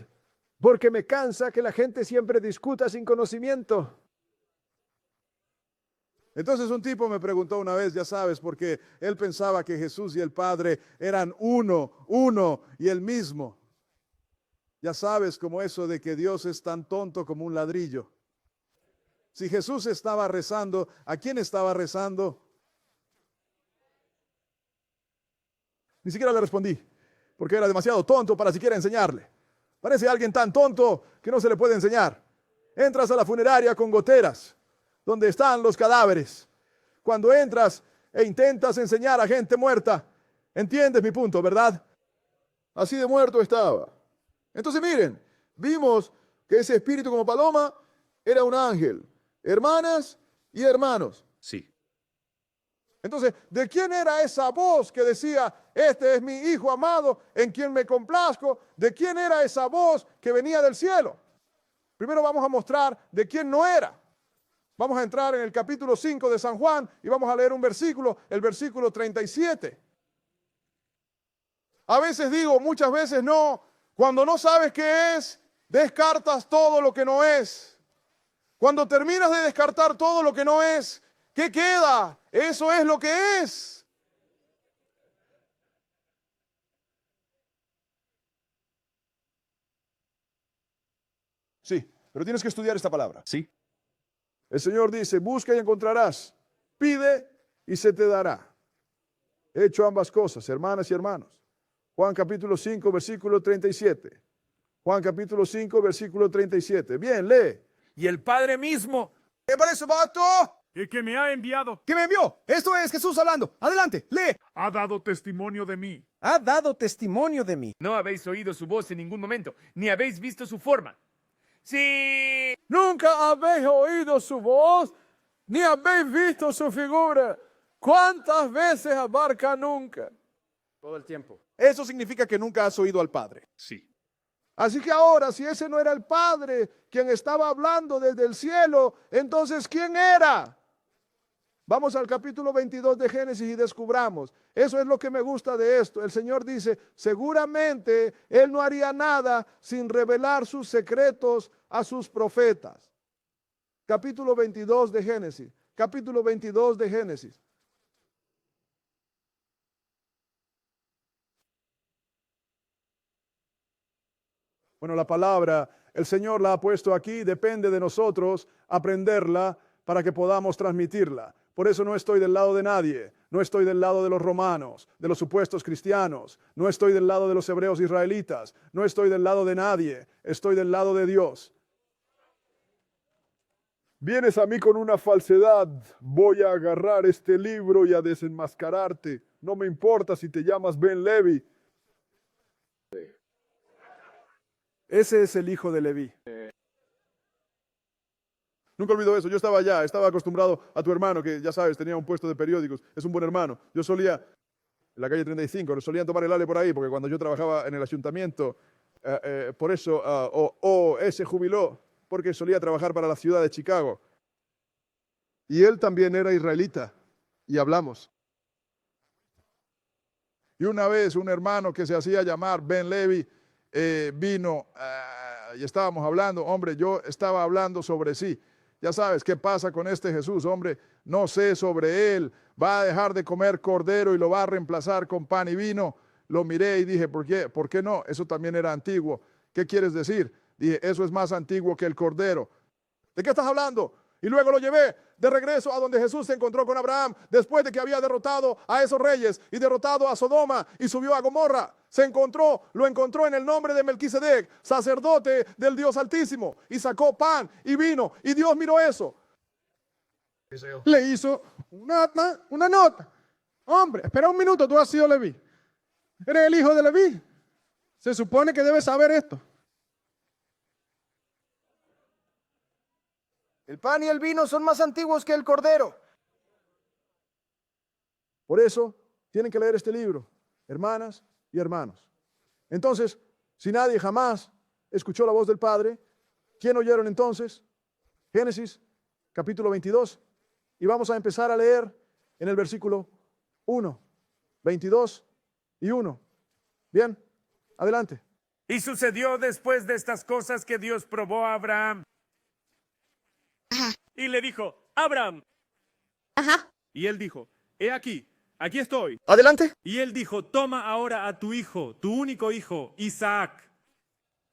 Porque me cansa que la gente siempre discuta sin conocimiento. Entonces un tipo me preguntó una vez, ya sabes, porque él pensaba que Jesús y el Padre eran uno y el mismo. Ya sabes, como eso de que Dios es tan tonto como un ladrillo. Si Jesús estaba rezando, ¿a quién estaba rezando? Ni siquiera le respondí, porque era demasiado tonto para siquiera enseñarle. Parece alguien tan tonto que no se le puede enseñar. Entras a la funeraria con goteras, donde están los cadáveres. Cuando entras e intentas enseñar a gente muerta, entiendes mi punto, ¿verdad? Así de muerto estaba. Entonces miren, vimos que ese espíritu como paloma era un ángel. Hermanas y hermanos. Sí. Entonces, ¿de quién era esa voz que decía, este es mi hijo amado en quien me complazco? ¿De quién era esa voz que venía del cielo? Primero vamos a mostrar de quién no era. Vamos a entrar en el capítulo 5 de San Juan y vamos a leer un versículo, el versículo 37. A veces digo, muchas veces no. Cuando no sabes qué es, descartas todo lo que no es. Cuando terminas de descartar todo lo que no es, ¿qué queda? Eso es lo que es. Sí, pero tienes que estudiar esta palabra. Sí. El Señor dice, busca y encontrarás, pide y se te dará. He hecho ambas cosas, hermanas y hermanos. Juan capítulo 5, versículo 37. Juan capítulo 5, versículo 37. Bien, lee. Y el Padre mismo. ¿Qué parece, vato? El que me ha enviado ¿Qué me envió? Esto es Jesús hablando. Adelante, lee. ha dado testimonio de mí. Ha dado testimonio de mí. No habéis oído su voz en ningún momento, ni habéis visto su forma. Sí. Nunca habéis oído su voz, ni habéis visto su figura. ¿Cuántas veces abarca nunca? Todo el tiempo. Eso significa que nunca has oído al Padre. Sí. Así que ahora, si ese no era el Padre quien estaba hablando desde el cielo, entonces ¿quién era? Vamos al capítulo 22 de Génesis y descubramos. Eso es lo que me gusta de esto. El Señor dice, seguramente Él no haría nada sin revelar sus secretos a sus profetas. Capítulo 22 de Génesis. Capítulo 22 de Génesis. Bueno, la palabra, el Señor la ha puesto aquí, depende de nosotros aprenderla para que podamos transmitirla. Por eso no estoy del lado de nadie, no estoy del lado de los romanos, de los supuestos cristianos, no estoy del lado de los hebreos israelitas, no estoy del lado de nadie, estoy del lado de Dios. Vienes a mí con una falsedad, voy a agarrar este libro y a desenmascararte. No me importa si te llamas Ben Levi. Ese es el hijo de Leví. Nunca olvido eso. Yo estaba allá, estaba acostumbrado a tu hermano, que ya sabes, tenía un puesto de periódicos. Es un buen hermano. Yo solía, en la calle 35, nos solían tomar el ale por ahí, porque cuando yo trabajaba en el ayuntamiento, por eso, se jubiló, porque solía trabajar para la ciudad de Chicago. Y él también era israelita, y hablamos. Y una vez un hermano que se hacía llamar Ben Levi, vino y estábamos hablando, hombre, yo estaba hablando sobre sí. Ya sabes, ¿qué pasa con este Jesús? Hombre, no sé sobre él. Va a dejar de comer cordero y lo va a reemplazar con pan y vino. Lo miré y dije, ¿por qué? ¿Por qué no? Eso también era antiguo. ¿Qué quieres decir? Dije, eso es más antiguo que el cordero. ¿De qué estás hablando? Y luego lo llevé de regreso a donde Jesús se encontró con Abraham, después de que había derrotado a esos reyes y derrotado a Sodoma y subió a Gomorra. Lo encontró en el nombre de Melquisedec, sacerdote del Dios Altísimo, y sacó pan y vino, y Dios miró eso. Le hizo una nota. Hombre, espera un minuto, tú has sido Leví. Eres el hijo de Leví. Se supone que debes saber esto. El pan y el vino son más antiguos que el cordero. Por eso tienen que leer este libro, hermanas y hermanos. Entonces, si nadie jamás escuchó la voz del Padre, ¿quién oyeron entonces? Génesis capítulo 22. Y vamos a empezar a leer en el versículo 1, 22 y 1. Bien, adelante. Y sucedió después de estas cosas que Dios probó a Abraham. Y le dijo, Abraham. Y él dijo, he aquí, aquí estoy. Adelante. Y él dijo, toma ahora a tu hijo, tu único hijo, Isaac.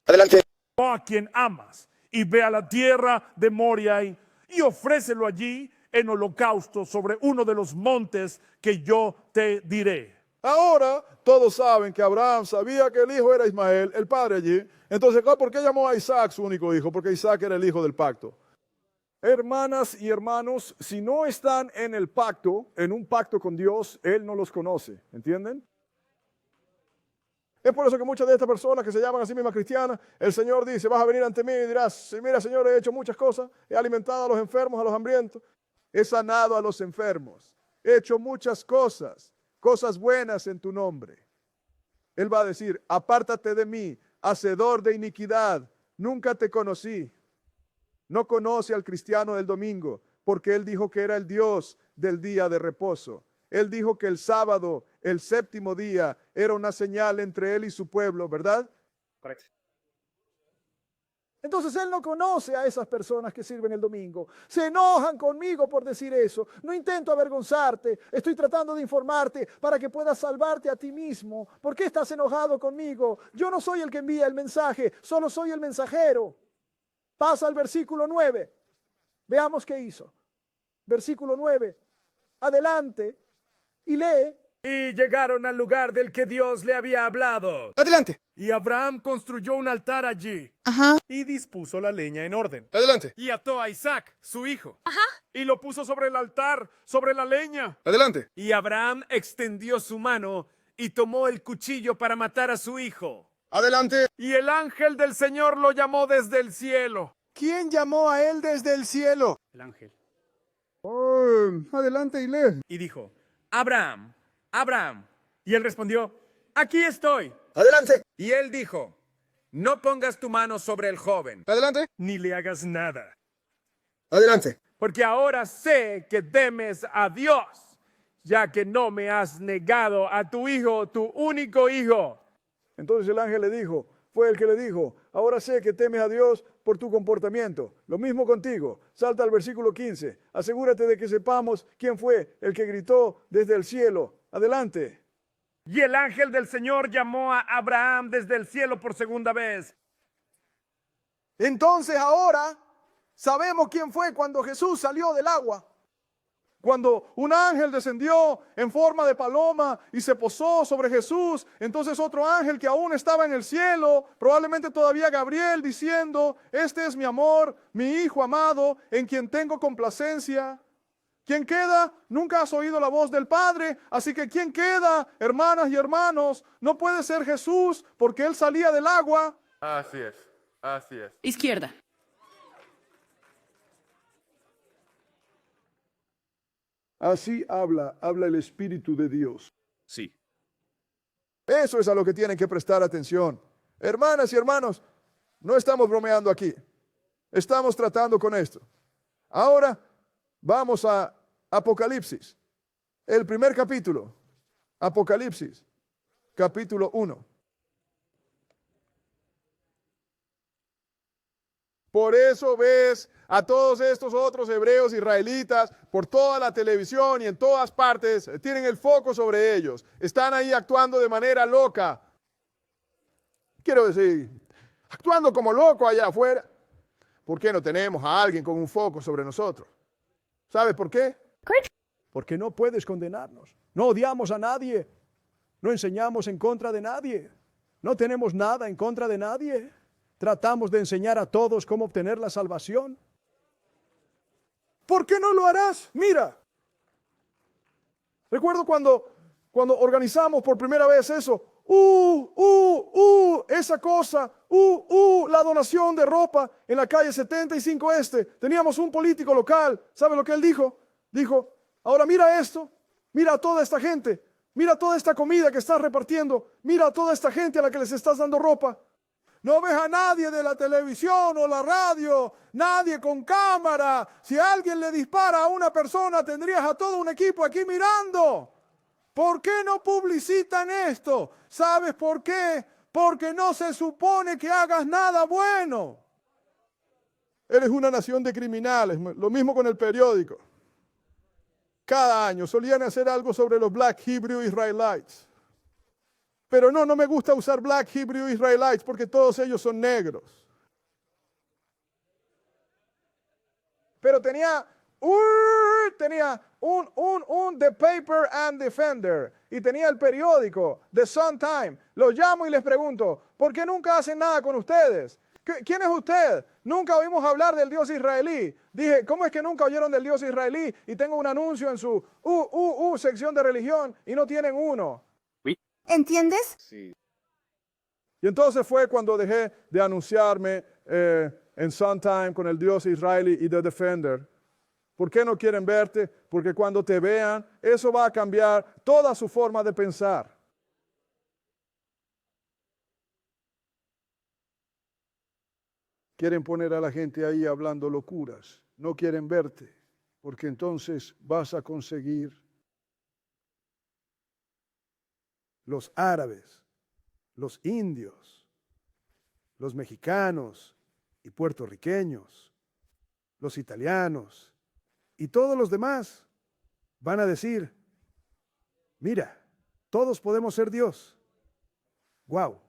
Adelante. A quien amas y ve a la tierra de Moria y ofrécelo allí en holocausto sobre uno de los montes que yo te diré. Ahora todos saben que Abraham sabía que el hijo era Ismael, el padre allí. Entonces, ¿por qué llamó a Isaac su único hijo? Porque Isaac era el hijo del pacto. Hermanas y hermanos, si no están en el pacto, en un pacto con Dios, Él no los conoce. ¿Entienden? Es por eso que muchas de estas personas que se llaman a sí mismas cristianas, el Señor dice, vas a venir ante mí y dirás, mira Señor, he hecho muchas cosas, he alimentado a los enfermos, a los hambrientos, he sanado a los enfermos, he hecho muchas cosas, cosas buenas en tu nombre. Él va a decir, apártate de mí, hacedor de iniquidad, nunca te conocí. No conoce al cristiano del domingo, porque él dijo que era el Dios del día de reposo. Él dijo que el sábado, el séptimo día, era una señal entre él y su pueblo, ¿verdad? Correcto. Entonces Él no conoce a esas personas que sirven el domingo. Se enojan conmigo por decir eso. No intento avergonzarte. Estoy tratando de informarte para que puedas salvarte a ti mismo. ¿Por qué estás enojado conmigo? Yo no soy el que envía el mensaje, solo soy el mensajero. Pasa al versículo 9. Veamos qué hizo. Versículo 9. Adelante y lee. Y llegaron al lugar del que Dios le había hablado. Adelante. Y Abraham construyó un altar allí. Y dispuso la leña en orden. Adelante. Y ató a Isaac, su hijo. Y lo puso sobre el altar, sobre la leña. Adelante. Y Abraham extendió su mano y tomó el cuchillo para matar a su hijo. Adelante. Y el ángel del Señor lo llamó desde el cielo. ¿Quién llamó a él desde el cielo? El ángel. Adelante y lee. Y dijo, Abraham, Abraham. Y él respondió, aquí estoy. Adelante. Y él dijo, no pongas tu mano sobre el joven. Adelante. Ni le hagas nada. Adelante. Porque ahora sé que temes a Dios, ya que no me has negado a tu hijo, tu único hijo. Entonces el ángel le dijo, fue el que le dijo, ahora sé que temes a Dios por tu comportamiento. Lo mismo contigo. Salta al versículo 15. Asegúrate de que sepamos quién fue el que gritó desde el cielo. Adelante. Y el ángel del Señor llamó a Abraham desde el cielo por segunda vez. Entonces ahora sabemos quién fue cuando Jesús salió del agua. Cuando un ángel descendió en forma de paloma y se posó sobre Jesús, entonces otro ángel que aún estaba en el cielo, probablemente todavía Gabriel, diciendo, este es mi amor, mi hijo amado, en quien tengo complacencia. ¿Quién queda? Nunca has oído la voz del Padre, así que ¿quién queda, hermanas y hermanos? No puede ser Jesús, porque él salía del agua. Así es, así es. Izquierda. Así habla el Espíritu de Dios. Sí. Eso es a lo que tienen que prestar atención. Hermanas y hermanos, no estamos bromeando aquí. Estamos tratando con esto. Ahora vamos a Apocalipsis. El primer capítulo. Apocalipsis, capítulo 1. Por eso ves a todos estos otros hebreos israelitas por toda la televisión y en todas partes, tienen el foco sobre ellos. Están ahí actuando de manera loca. Quiero decir, actuando como loco allá afuera. ¿Por qué no tenemos a alguien con un foco sobre nosotros? ¿Sabes por qué? Porque no puedes condenarnos. No odiamos a nadie. No enseñamos en contra de nadie. No tenemos nada en contra de nadie. Tratamos de enseñar a todos cómo obtener la salvación. ¿Por qué no lo harás? Mira. Recuerdo cuando organizamos por primera vez eso. esa cosa, la donación de ropa en la calle 75 Este. Teníamos un político local, ¿sabe lo que él dijo? Dijo, ahora mira esto, mira a toda esta gente, mira toda esta comida que estás repartiendo, mira a toda esta gente a la que les estás dando ropa. No ves a nadie de la televisión o la radio, nadie con cámara. Si alguien le dispara a una persona, tendrías a todo un equipo aquí mirando. ¿Por qué no publicitan esto? ¿Sabes por qué? Porque no se supone que hagas nada bueno. Eres una nación de criminales, lo mismo con el periódico. Cada año solían hacer algo sobre los Black Hebrew Israelites. Pero no me gusta usar Black Hebrew Israelites porque todos ellos son negros. Pero tenía un The Paper and Defender y tenía el periódico The Sun Time. Los llamo y les pregunto, ¿por qué nunca hacen nada con ustedes? ¿Quién es usted? Nunca oímos hablar del Dios israelí. Dije, ¿cómo es que nunca oyeron del Dios israelí? Y tengo un anuncio en su sección de religión y no tienen uno. ¿Entiendes? Sí. Y entonces fue cuando dejé de anunciarme en Suntime con el Dios israelí y The Defender. ¿Por qué no quieren verte? Porque cuando te vean, eso va a cambiar toda su forma de pensar. Quieren poner a la gente ahí hablando locuras. No quieren verte, porque entonces vas a conseguir los árabes, los indios, los mexicanos y puertorriqueños, los italianos y todos los demás van a decir, mira, todos podemos ser Dios. ¡Wow!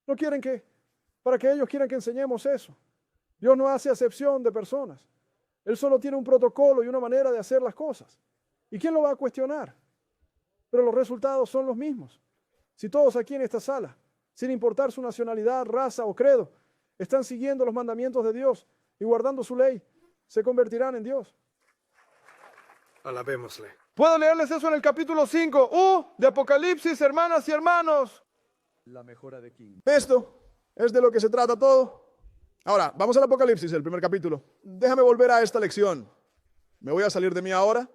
No quieren para que ellos quieran que enseñemos eso. Dios no hace acepción de personas. Él solo tiene un protocolo y una manera de hacer las cosas. ¿Y quién lo va a cuestionar? Pero los resultados son los mismos. Si todos aquí en esta sala, sin importar su nacionalidad, raza o credo, están siguiendo los mandamientos de Dios y guardando su ley, se convertirán en Dios. Alabémosle. ¿Puedo leerles eso en el capítulo 5 de Apocalipsis, hermanas y hermanos? La mejora de King. Esto es de lo que se trata todo. Ahora, vamos al Apocalipsis, el primer capítulo. Déjame volver a esta lección. Me voy a salir de mí ahora,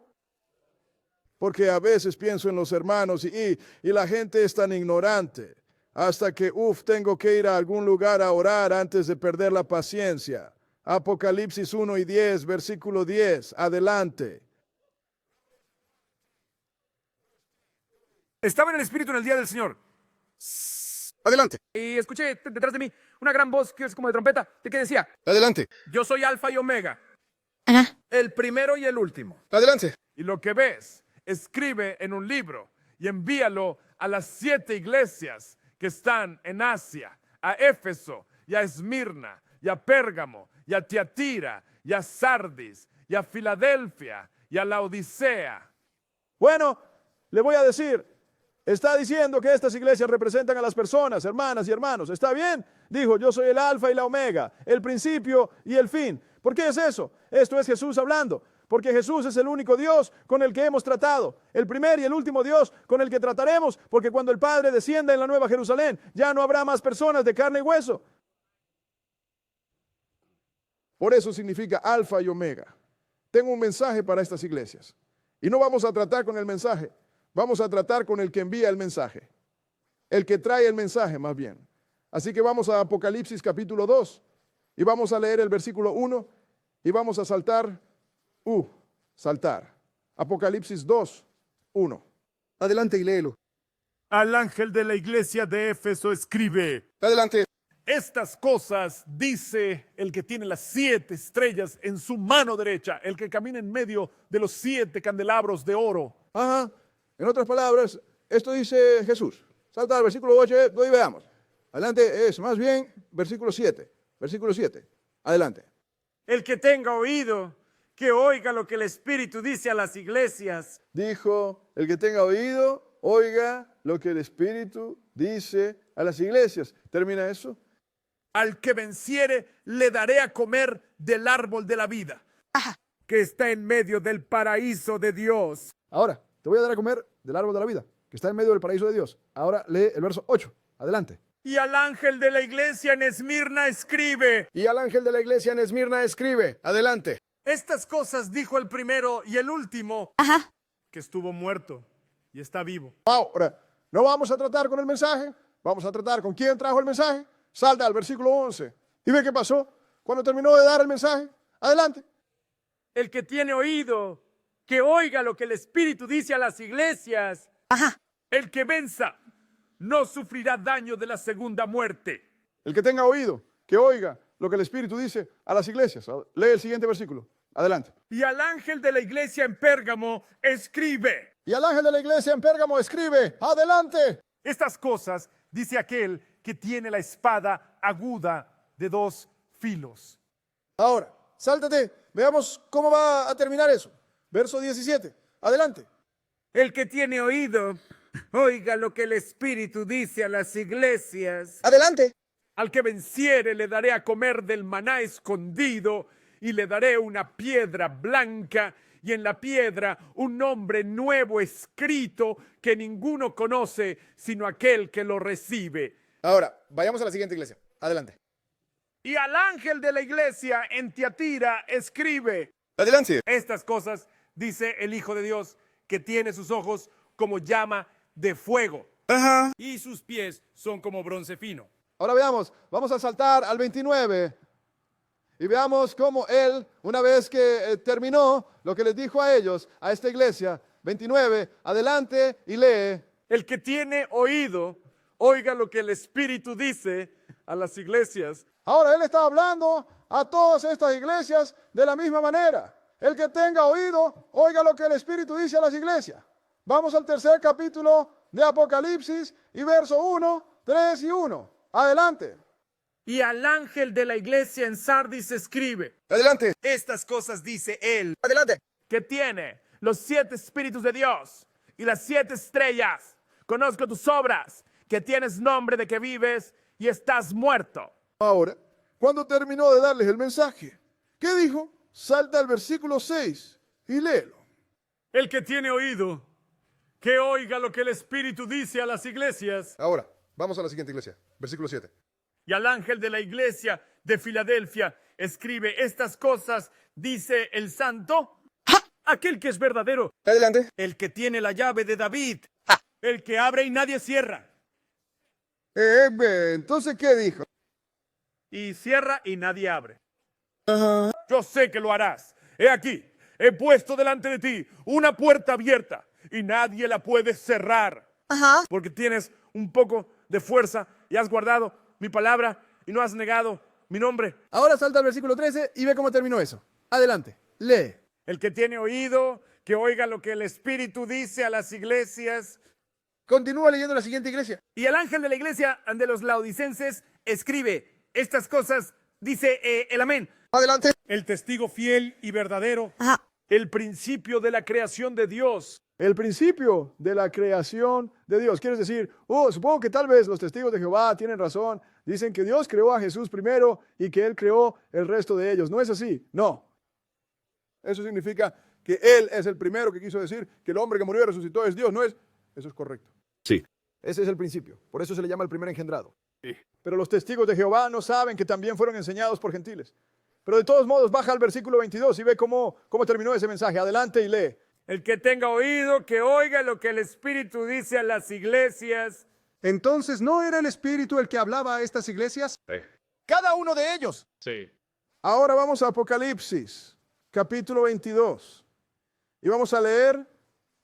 porque a veces pienso en los hermanos y la gente es tan ignorante, hasta que, tengo que ir a algún lugar a orar antes de perder la paciencia. Apocalipsis 1 y 10, versículo 10, adelante. Estaba en el Espíritu en el día del Señor. Adelante, Y escuché detrás de mí una gran voz que es como de trompeta, de que decía, adelante, Yo soy Alfa y Omega, Ajá. el primero y el último. adelante. Y lo que ves, escribe en un libro y envíalo a las 7 iglesias que están en Asia, a Éfeso, y a Esmirna, y a Pérgamo, y a Tiatira, y a Sardis, y a Filadelfia, y a Laodicea. Bueno, le voy a decir, está diciendo que estas iglesias representan a las personas, hermanas y hermanos. ¿Está bien? Dijo, yo soy el alfa y la omega, el principio y el fin. ¿Por qué es eso? Esto es Jesús hablando. Porque Jesús es el único Dios con el que hemos tratado, el primer y el último Dios con el que trataremos, porque cuando el Padre descienda en la Nueva Jerusalén, ya no habrá más personas de carne y hueso. Por eso significa alfa y omega. Tengo un mensaje para estas iglesias. Y no vamos a tratar con el mensaje, vamos a tratar con el que envía el mensaje. El que trae el mensaje, más bien. Así que vamos a Apocalipsis capítulo 2 y vamos a leer el versículo 1 y vamos a saltar. Apocalipsis 2, 1. Adelante y léelo. Al ángel de la iglesia de Éfeso escribe, Adelante. estas cosas dice el que tiene las 7 estrellas en su mano derecha, el que camina en medio de los 7 candelabros de oro. Ajá. En otras palabras, esto dice Jesús. Salta al versículo 8 y veamos. Adelante es más bien versículo 7. Versículo 7. Adelante. El que tenga oído, que oiga lo que el Espíritu dice a las iglesias. Dijo, el que tenga oído, oiga lo que el Espíritu dice a las iglesias. ¿Termina eso? Al que venciere, le daré a comer del árbol de la vida, que está en medio del paraíso de Dios. Ahora, te voy a dar a comer del árbol de la vida, que está en medio del paraíso de Dios. Ahora lee el verso 8. Adelante. Y al ángel de la iglesia en Esmirna escribe. Y al ángel de la iglesia en Esmirna escribe. Adelante. Estas cosas dijo el primero y el último, que estuvo muerto y está vivo. Ahora, no vamos a tratar con el mensaje, vamos a tratar con quién trajo el mensaje. Salta al versículo 11 y ve qué pasó cuando terminó de dar el mensaje. Adelante. El que tiene oído, que oiga lo que el Espíritu dice a las iglesias. El que venza no sufrirá daño de la segunda muerte. El que tenga oído, que oiga lo que el Espíritu dice a las iglesias. Lee el siguiente versículo. Adelante. Y al ángel de la iglesia en Pérgamo escribe. Y al ángel de la iglesia en Pérgamo escribe. Adelante. Estas cosas dice aquel que tiene la espada aguda de 2 filos. Ahora, sáltate. Veamos cómo va a terminar eso. Verso 17. Adelante. El que tiene oído, oiga lo que el Espíritu dice a las iglesias. Adelante. Al que venciere le daré a comer del maná escondido y le daré una piedra blanca y en la piedra un nombre nuevo escrito que ninguno conoce sino aquel que lo recibe. Ahora, vayamos a la siguiente iglesia. Adelante. Y al ángel de la iglesia en Tiatira escribe. Adelante. Estas cosas dice el Hijo de Dios, que tiene sus ojos como llama de fuego. Y sus pies son como bronce fino. Ahora veamos, vamos a saltar al 29 y veamos cómo él, una vez que terminó lo que les dijo a ellos, a esta iglesia, 29, adelante y lee. El que tiene oído, oiga lo que el Espíritu dice a las iglesias. Ahora él está hablando a todas estas iglesias de la misma manera. El que tenga oído, oiga lo que el Espíritu dice a las iglesias. Vamos al tercer capítulo de Apocalipsis y verso 1, 3 y 1. Adelante. Y al ángel de la iglesia en Sardis escribe. Adelante. Estas cosas dice él. Adelante. Que tiene los 7 espíritus de Dios y las 7 estrellas. Conozco tus obras, que tienes nombre de que vives y estás muerto. Ahora, cuando terminó de darles el mensaje, ¿qué dijo? Salta al versículo 6 y léelo. El que tiene oído, que oiga lo que el Espíritu dice a las iglesias. Ahora, vamos a la siguiente iglesia. Versículo 7. Y al ángel de la iglesia de Filadelfia escribe estas cosas, dice el santo, aquel que es verdadero, Adelante. El que tiene la llave de David. el que abre y nadie cierra, Entonces, ¿qué dijo? y cierra y nadie abre. Yo sé que lo harás. He aquí, he puesto delante de ti una puerta abierta y nadie la puede cerrar. Porque tienes un poco de fuerza y has guardado mi palabra y no has negado mi nombre. Ahora salta al versículo 13 y ve cómo terminó eso. Adelante. Lee. El que tiene oído, que oiga lo que el Espíritu dice a las iglesias. Continúa leyendo la siguiente iglesia. Y el ángel de la iglesia de los laodicenses escribe estas cosas, dice el amén. Adelante. El testigo fiel y verdadero. El principio de la creación de Dios. El principio de la creación de Dios. Quieres decir, supongo que tal vez los testigos de Jehová tienen razón. Dicen que Dios creó a Jesús primero y que Él creó el resto de ellos. ¿No es así? No. Eso significa que Él es el primero que quiso decir que el hombre que murió y resucitó es Dios. ¿No es? Eso es correcto. Sí. Ese es el principio. Por eso se le llama el primer engendrado. Sí. Pero los testigos de Jehová no saben que también fueron enseñados por gentiles. Pero de todos modos, baja al versículo 22 y ve cómo terminó ese mensaje. Adelante y lee. El que tenga oído, que oiga lo que el Espíritu dice a las iglesias. Entonces, ¿no era el Espíritu el que hablaba a estas iglesias? Sí. Cada uno de ellos. Sí. Ahora vamos a Apocalipsis, capítulo 22. Y vamos a leer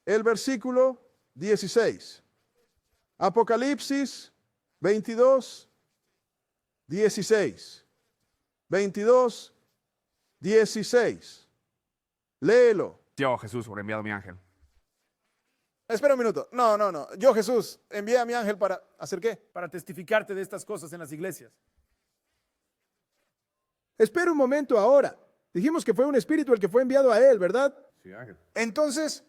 el versículo 16. Apocalipsis 22, 16. 22, 16. Léelo. Yo, Jesús, por enviado mi ángel. Espera un minuto. No. Yo, Jesús, envié a mi ángel para hacer qué? Para testificarte de estas cosas en las iglesias. Espera un momento ahora. Dijimos que fue un espíritu el que fue enviado a él, ¿verdad? Sí, ángel. Entonces,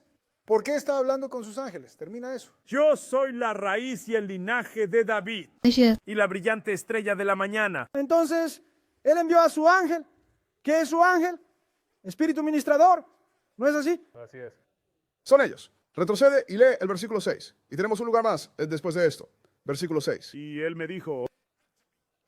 ¿por qué está hablando con sus ángeles? Termina eso. Yo soy la raíz y el linaje de David y la brillante estrella de la mañana. Entonces, Él envió a su ángel. ¿Qué es su ángel? Espíritu ministrador. ¿No es así? Así es. Son ellos. Retrocede y lee el versículo 6. Y tenemos un lugar más después de esto. Versículo 6. Y él me dijo,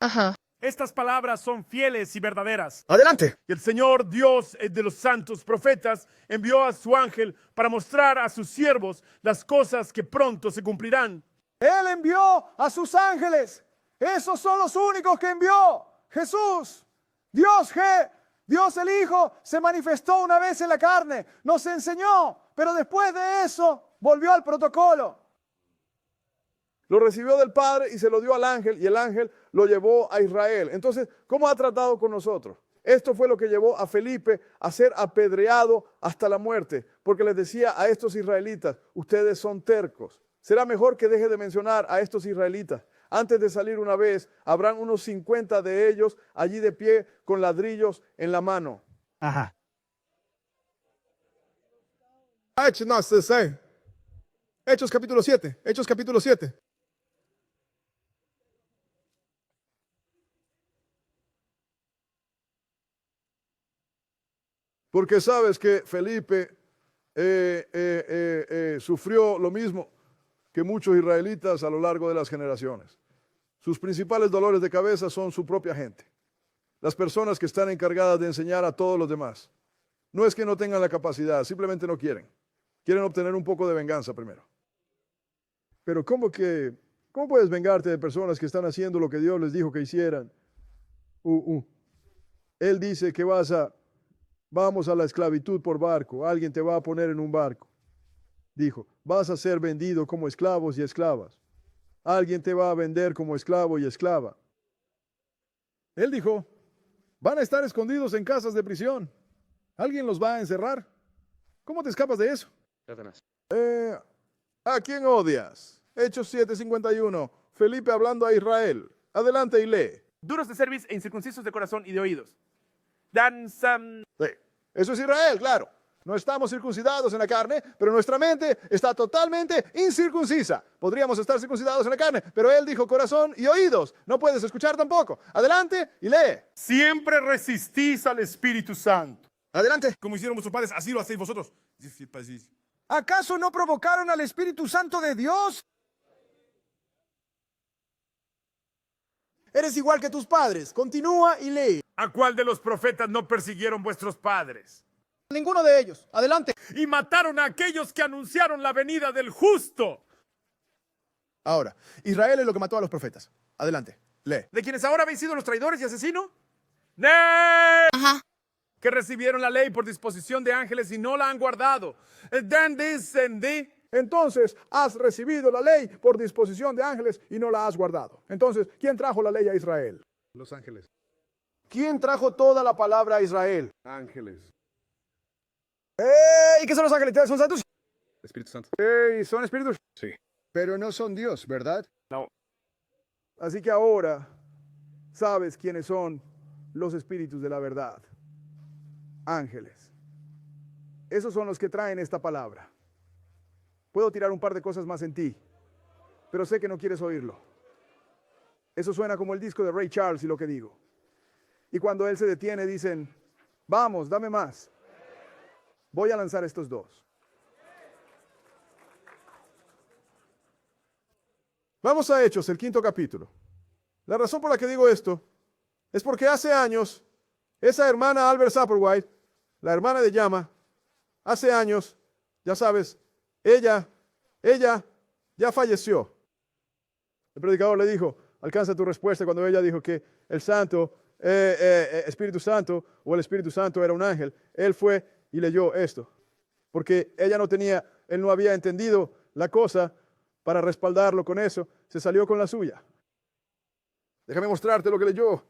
Ajá. estas palabras son fieles y verdaderas. Adelante. Y el Señor Dios de los santos profetas envió a su ángel para mostrar a sus siervos las cosas que pronto se cumplirán. Él envió a sus ángeles. Esos son los únicos que envió. Jesús, Dios el Hijo, se manifestó una vez en la carne, nos enseñó, pero después de eso volvió al protocolo. Lo recibió del Padre y se lo dio al ángel, y el ángel lo llevó a Israel. Entonces, ¿cómo ha tratado con nosotros? Esto fue lo que llevó a Felipe a ser apedreado hasta la muerte, porque les decía a estos israelitas, ustedes son tercos. Será mejor que deje de mencionar a estos israelitas. Antes de salir una vez, habrán unos 50 de ellos allí de pie con ladrillos en la mano. Ajá. Hechos capítulo 7. Hechos capítulo 7. Porque sabes que Felipe sufrió lo mismo que muchos israelitas a lo largo de las generaciones. Sus principales dolores de cabeza son su propia gente, las personas que están encargadas de enseñar a todos los demás. No es que no tengan la capacidad, simplemente no quieren. Quieren obtener un poco de venganza primero. Pero ¿cómo puedes vengarte de personas que están haciendo lo que Dios les dijo que hicieran? Él dice que vamos a la esclavitud por barco, alguien te va a poner en un barco. Dijo, vas a ser vendido como esclavos y esclavas. Alguien te va a vender como esclavo y esclava. Él dijo, van a estar escondidos en casas de prisión. ¿Alguien los va a encerrar? ¿Cómo te escapas de eso? ¿A quién odias? Hechos 7:51. Felipe hablando a Israel. Adelante y lee. Duros de cerviz e incircuncisos de corazón y de oídos. Dan Sí, eso es Israel, claro. No estamos circuncidados en la carne, pero nuestra mente está totalmente incircuncisa. Podríamos estar circuncidados en la carne, pero él dijo corazón y oídos. No puedes escuchar tampoco. Adelante y lee. Siempre resistís al Espíritu Santo. Adelante. Como hicieron vuestros padres, así lo hacéis vosotros. ¿Acaso no provocaron al Espíritu Santo de Dios? Eres igual que tus padres. Continúa y lee. ¿A cuál de los profetas no persiguieron vuestros padres? Ninguno de ellos. Adelante. Y mataron a aquellos que anunciaron la venida del justo. Ahora, Israel es lo que mató a los profetas. Adelante, lee. ¿De quienes ahora habéis sido los traidores y asesinos? ¡Nee! Ajá. Que recibieron la ley por disposición de ángeles y no la han guardado. Dan dicen Entonces, has recibido la ley por disposición de ángeles y no la has guardado. Entonces, ¿quién trajo la ley a Israel? Los ángeles. ¿Quién trajo toda la palabra a Israel? Ángeles. ¿Y qué son los ángeles? ¿Son santos? Espíritu Santo. ¿Son espíritus? Sí. Pero no son Dios, ¿verdad? No. Así que ahora sabes quiénes son los espíritus de la verdad. Ángeles. Esos son los que traen esta palabra. Puedo tirar un par de cosas más en ti, pero sé que no quieres oírlo. Eso suena como el disco de Ray Charles y lo que digo. Y cuando él se detiene dicen, vamos, dame más. Voy a lanzar estos dos. Vamos a Hechos, el 5º capítulo. La razón por la que digo esto es porque hace años, esa hermana Albert Sapperwhite, la hermana de Llama, hace años, ya sabes, ella ya falleció. El predicador le dijo, alcanza tu respuesta cuando ella dijo que el Santo, Espíritu Santo o el Espíritu Santo era un ángel. Él fue y leyó esto, porque él no había entendido la cosa para respaldarlo con eso, se salió con la suya. Déjame mostrarte lo que leyó,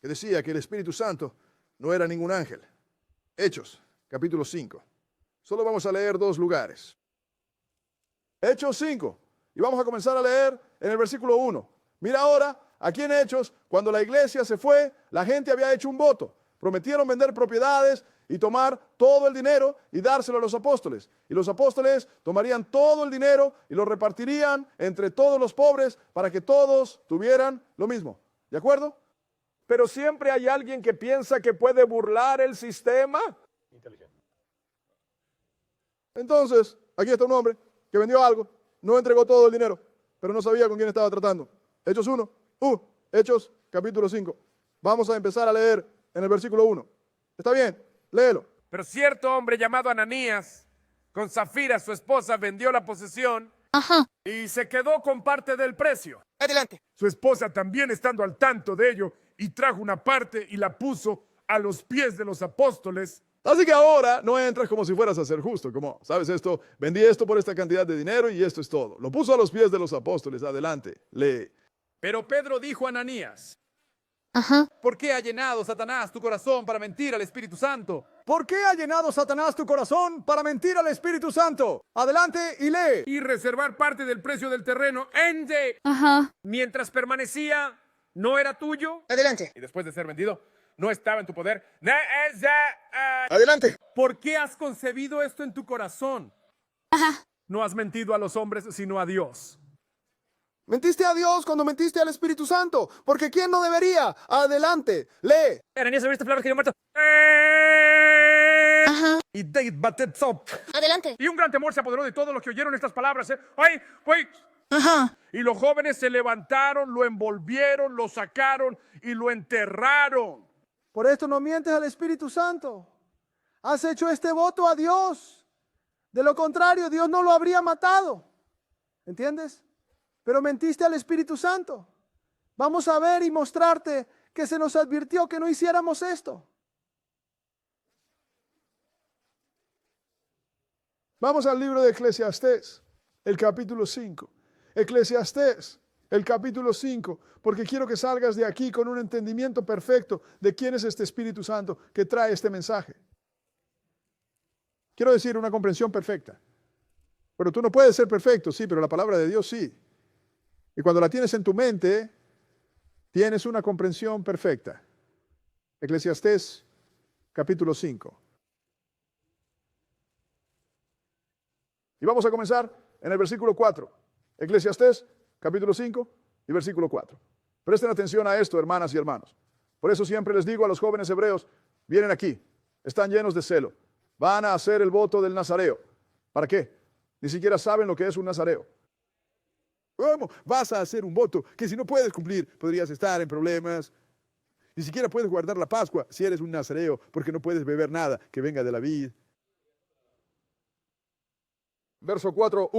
que decía que el Espíritu Santo no era ningún ángel. Hechos, capítulo 5. Solo vamos a leer 2 lugares. Hechos 5. Y vamos a comenzar a leer en el versículo 1. Mira ahora, aquí en Hechos, cuando la iglesia se fue, la gente había hecho un voto. Prometieron vender propiedades y tomar todo el dinero y dárselo a los apóstoles. Y los apóstoles tomarían todo el dinero y lo repartirían entre todos los pobres para que todos tuvieran lo mismo. ¿De acuerdo? Pero siempre hay alguien que piensa que puede burlar el sistema. Entonces, Aquí está un hombre que vendió algo, no entregó todo el dinero, pero no sabía con quién estaba tratando. Hechos 1, Hechos capítulo 5. Vamos a empezar a leer en el versículo 1. ¿Está bien? Léelo. Pero cierto hombre llamado Ananías, con Zafira, su esposa, vendió la posesión y se quedó con parte del precio. Adelante. Su esposa también estando al tanto de ello y trajo una parte y la puso a los pies de los apóstoles. Así que ahora no entras como si fueras a ser justo, como, ¿sabes esto? Vendí esto por esta cantidad de dinero y esto es todo. Lo puso a los pies de los apóstoles. Adelante, lee. Pero Pedro dijo a Ananías, ¿por qué ha llenado Satanás tu corazón para mentir al Espíritu Santo? ¿Por qué ha llenado Satanás tu corazón para mentir al Espíritu Santo? Adelante y lee. Y reservar parte del precio del terreno mientras permanecía, no era tuyo. Adelante. Y después de ser vendido, no estaba en tu poder. Adelante. ¿Por qué has concebido esto en tu corazón? No has mentido a los hombres, sino a Dios. Mentiste a Dios cuando mentiste al Espíritu Santo, porque ¿quién no debería? Adelante, lee. Ananías, ¿abriste palabras que yo muerto? Y David Batetsop. Adelante. Y un gran temor se apoderó de todos los que oyeron estas palabras. ¡Ay! Y los jóvenes se levantaron, lo envolvieron, lo sacaron y lo enterraron. Por esto no mientes al Espíritu Santo. Has hecho este voto a Dios. De lo contrario, Dios no lo habría matado. ¿Entiendes? Pero mentiste al Espíritu Santo. Vamos a ver y mostrarte que se nos advirtió que no hiciéramos esto. Vamos al libro de Eclesiastés, el capítulo 5. Eclesiastés, el capítulo 5, porque quiero que salgas de aquí con un entendimiento perfecto de quién es este Espíritu Santo que trae este mensaje. Quiero decir, una comprensión perfecta. Pero tú no puedes ser perfecto, sí, pero la palabra de Dios sí. Y cuando la tienes en tu mente, tienes una comprensión perfecta. Eclesiastés, capítulo 5. Y vamos a comenzar en el versículo 4. Eclesiastés, capítulo 5 y versículo 4. Presten atención a esto, hermanas y hermanos. Por eso siempre les digo a los jóvenes hebreos, vienen aquí, están llenos de celo, van a hacer el voto del nazareo. ¿Para qué? Ni siquiera saben lo que es un nazareo. ¿Cómo vas a hacer un voto que si no puedes cumplir podrías estar en problemas? Ni siquiera puedes guardar la Pascua si eres un nazareo porque no puedes beber nada que venga de la vid. Verso 4,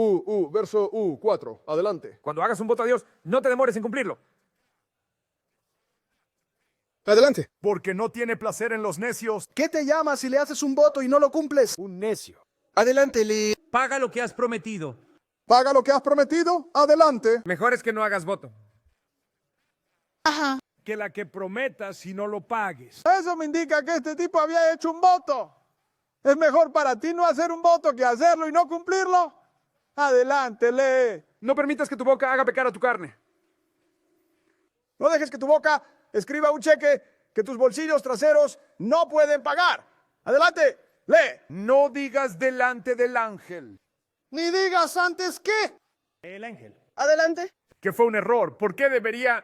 verso 4, adelante. Cuando hagas un voto a Dios, no te demores en cumplirlo. Adelante. Porque no tiene placer en los necios. ¿Qué te llama si le haces un voto y no lo cumples? Un necio. Adelante, lee. Paga lo que has prometido. Paga lo que has prometido, adelante. Mejor es que no hagas voto. Que la que prometas si no lo pagues. Eso me indica que este tipo había hecho un voto. ¿Es mejor para ti no hacer un voto que hacerlo y no cumplirlo? Adelante, lee. No permitas que tu boca haga pecar a tu carne. No dejes que tu boca escriba un cheque que tus bolsillos traseros no pueden pagar. Adelante, lee. No digas delante del ángel. Ni digas antes que. El ángel. Adelante. Que fue un error. ¿Por qué debería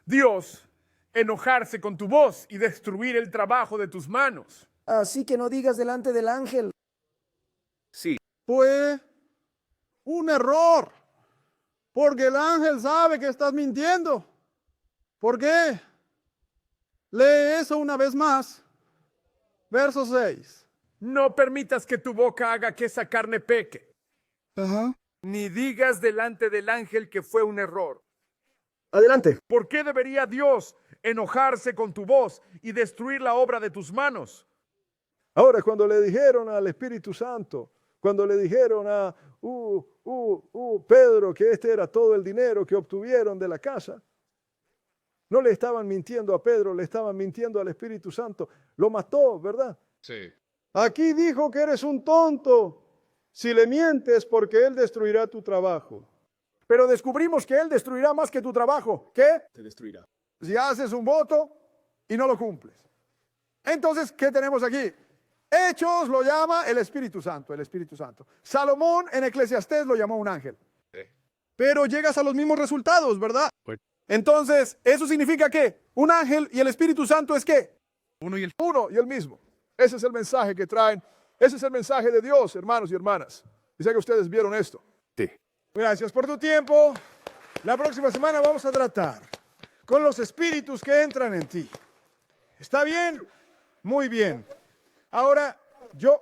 Dios enojarse con tu voz y destruir el trabajo de tus manos? Así que no digas delante del ángel. Sí. Fue un error. Porque el ángel sabe que estás mintiendo. ¿Por qué? Lee eso una vez más. Verso 6. No permitas que tu boca haga que esa carne peque. Ni digas delante del ángel que fue un error. Adelante. ¿Por qué debería Dios enojarse con tu voz y destruir la obra de tus manos? Ahora, cuando le dijeron al Espíritu Santo, cuando le dijeron a Pedro que este era todo el dinero que obtuvieron de la casa, no le estaban mintiendo a Pedro, le estaban mintiendo al Espíritu Santo. Lo mató, ¿verdad? Sí. Aquí dijo que eres un tonto si le mientes porque él destruirá tu trabajo. Pero descubrimos que él destruirá más que tu trabajo. ¿Qué? Te destruirá. Si haces un voto y no lo cumples. Entonces, ¿qué tenemos aquí? Hechos lo llama el Espíritu Santo, el Espíritu Santo. Salomón en Eclesiastés lo llamó un ángel. Sí. Pero llegas a los mismos resultados, ¿verdad? Entonces, ¿eso significa qué? Un ángel y el Espíritu Santo es ¿qué? Uno y el mismo. Ese es el mensaje que traen. Ese es el mensaje de Dios, hermanos y hermanas. Y sé que ustedes vieron esto. Sí. Gracias por tu tiempo. La próxima semana vamos a tratar con los espíritus que entran en ti. ¿Está bien? Muy bien. Ahora, yo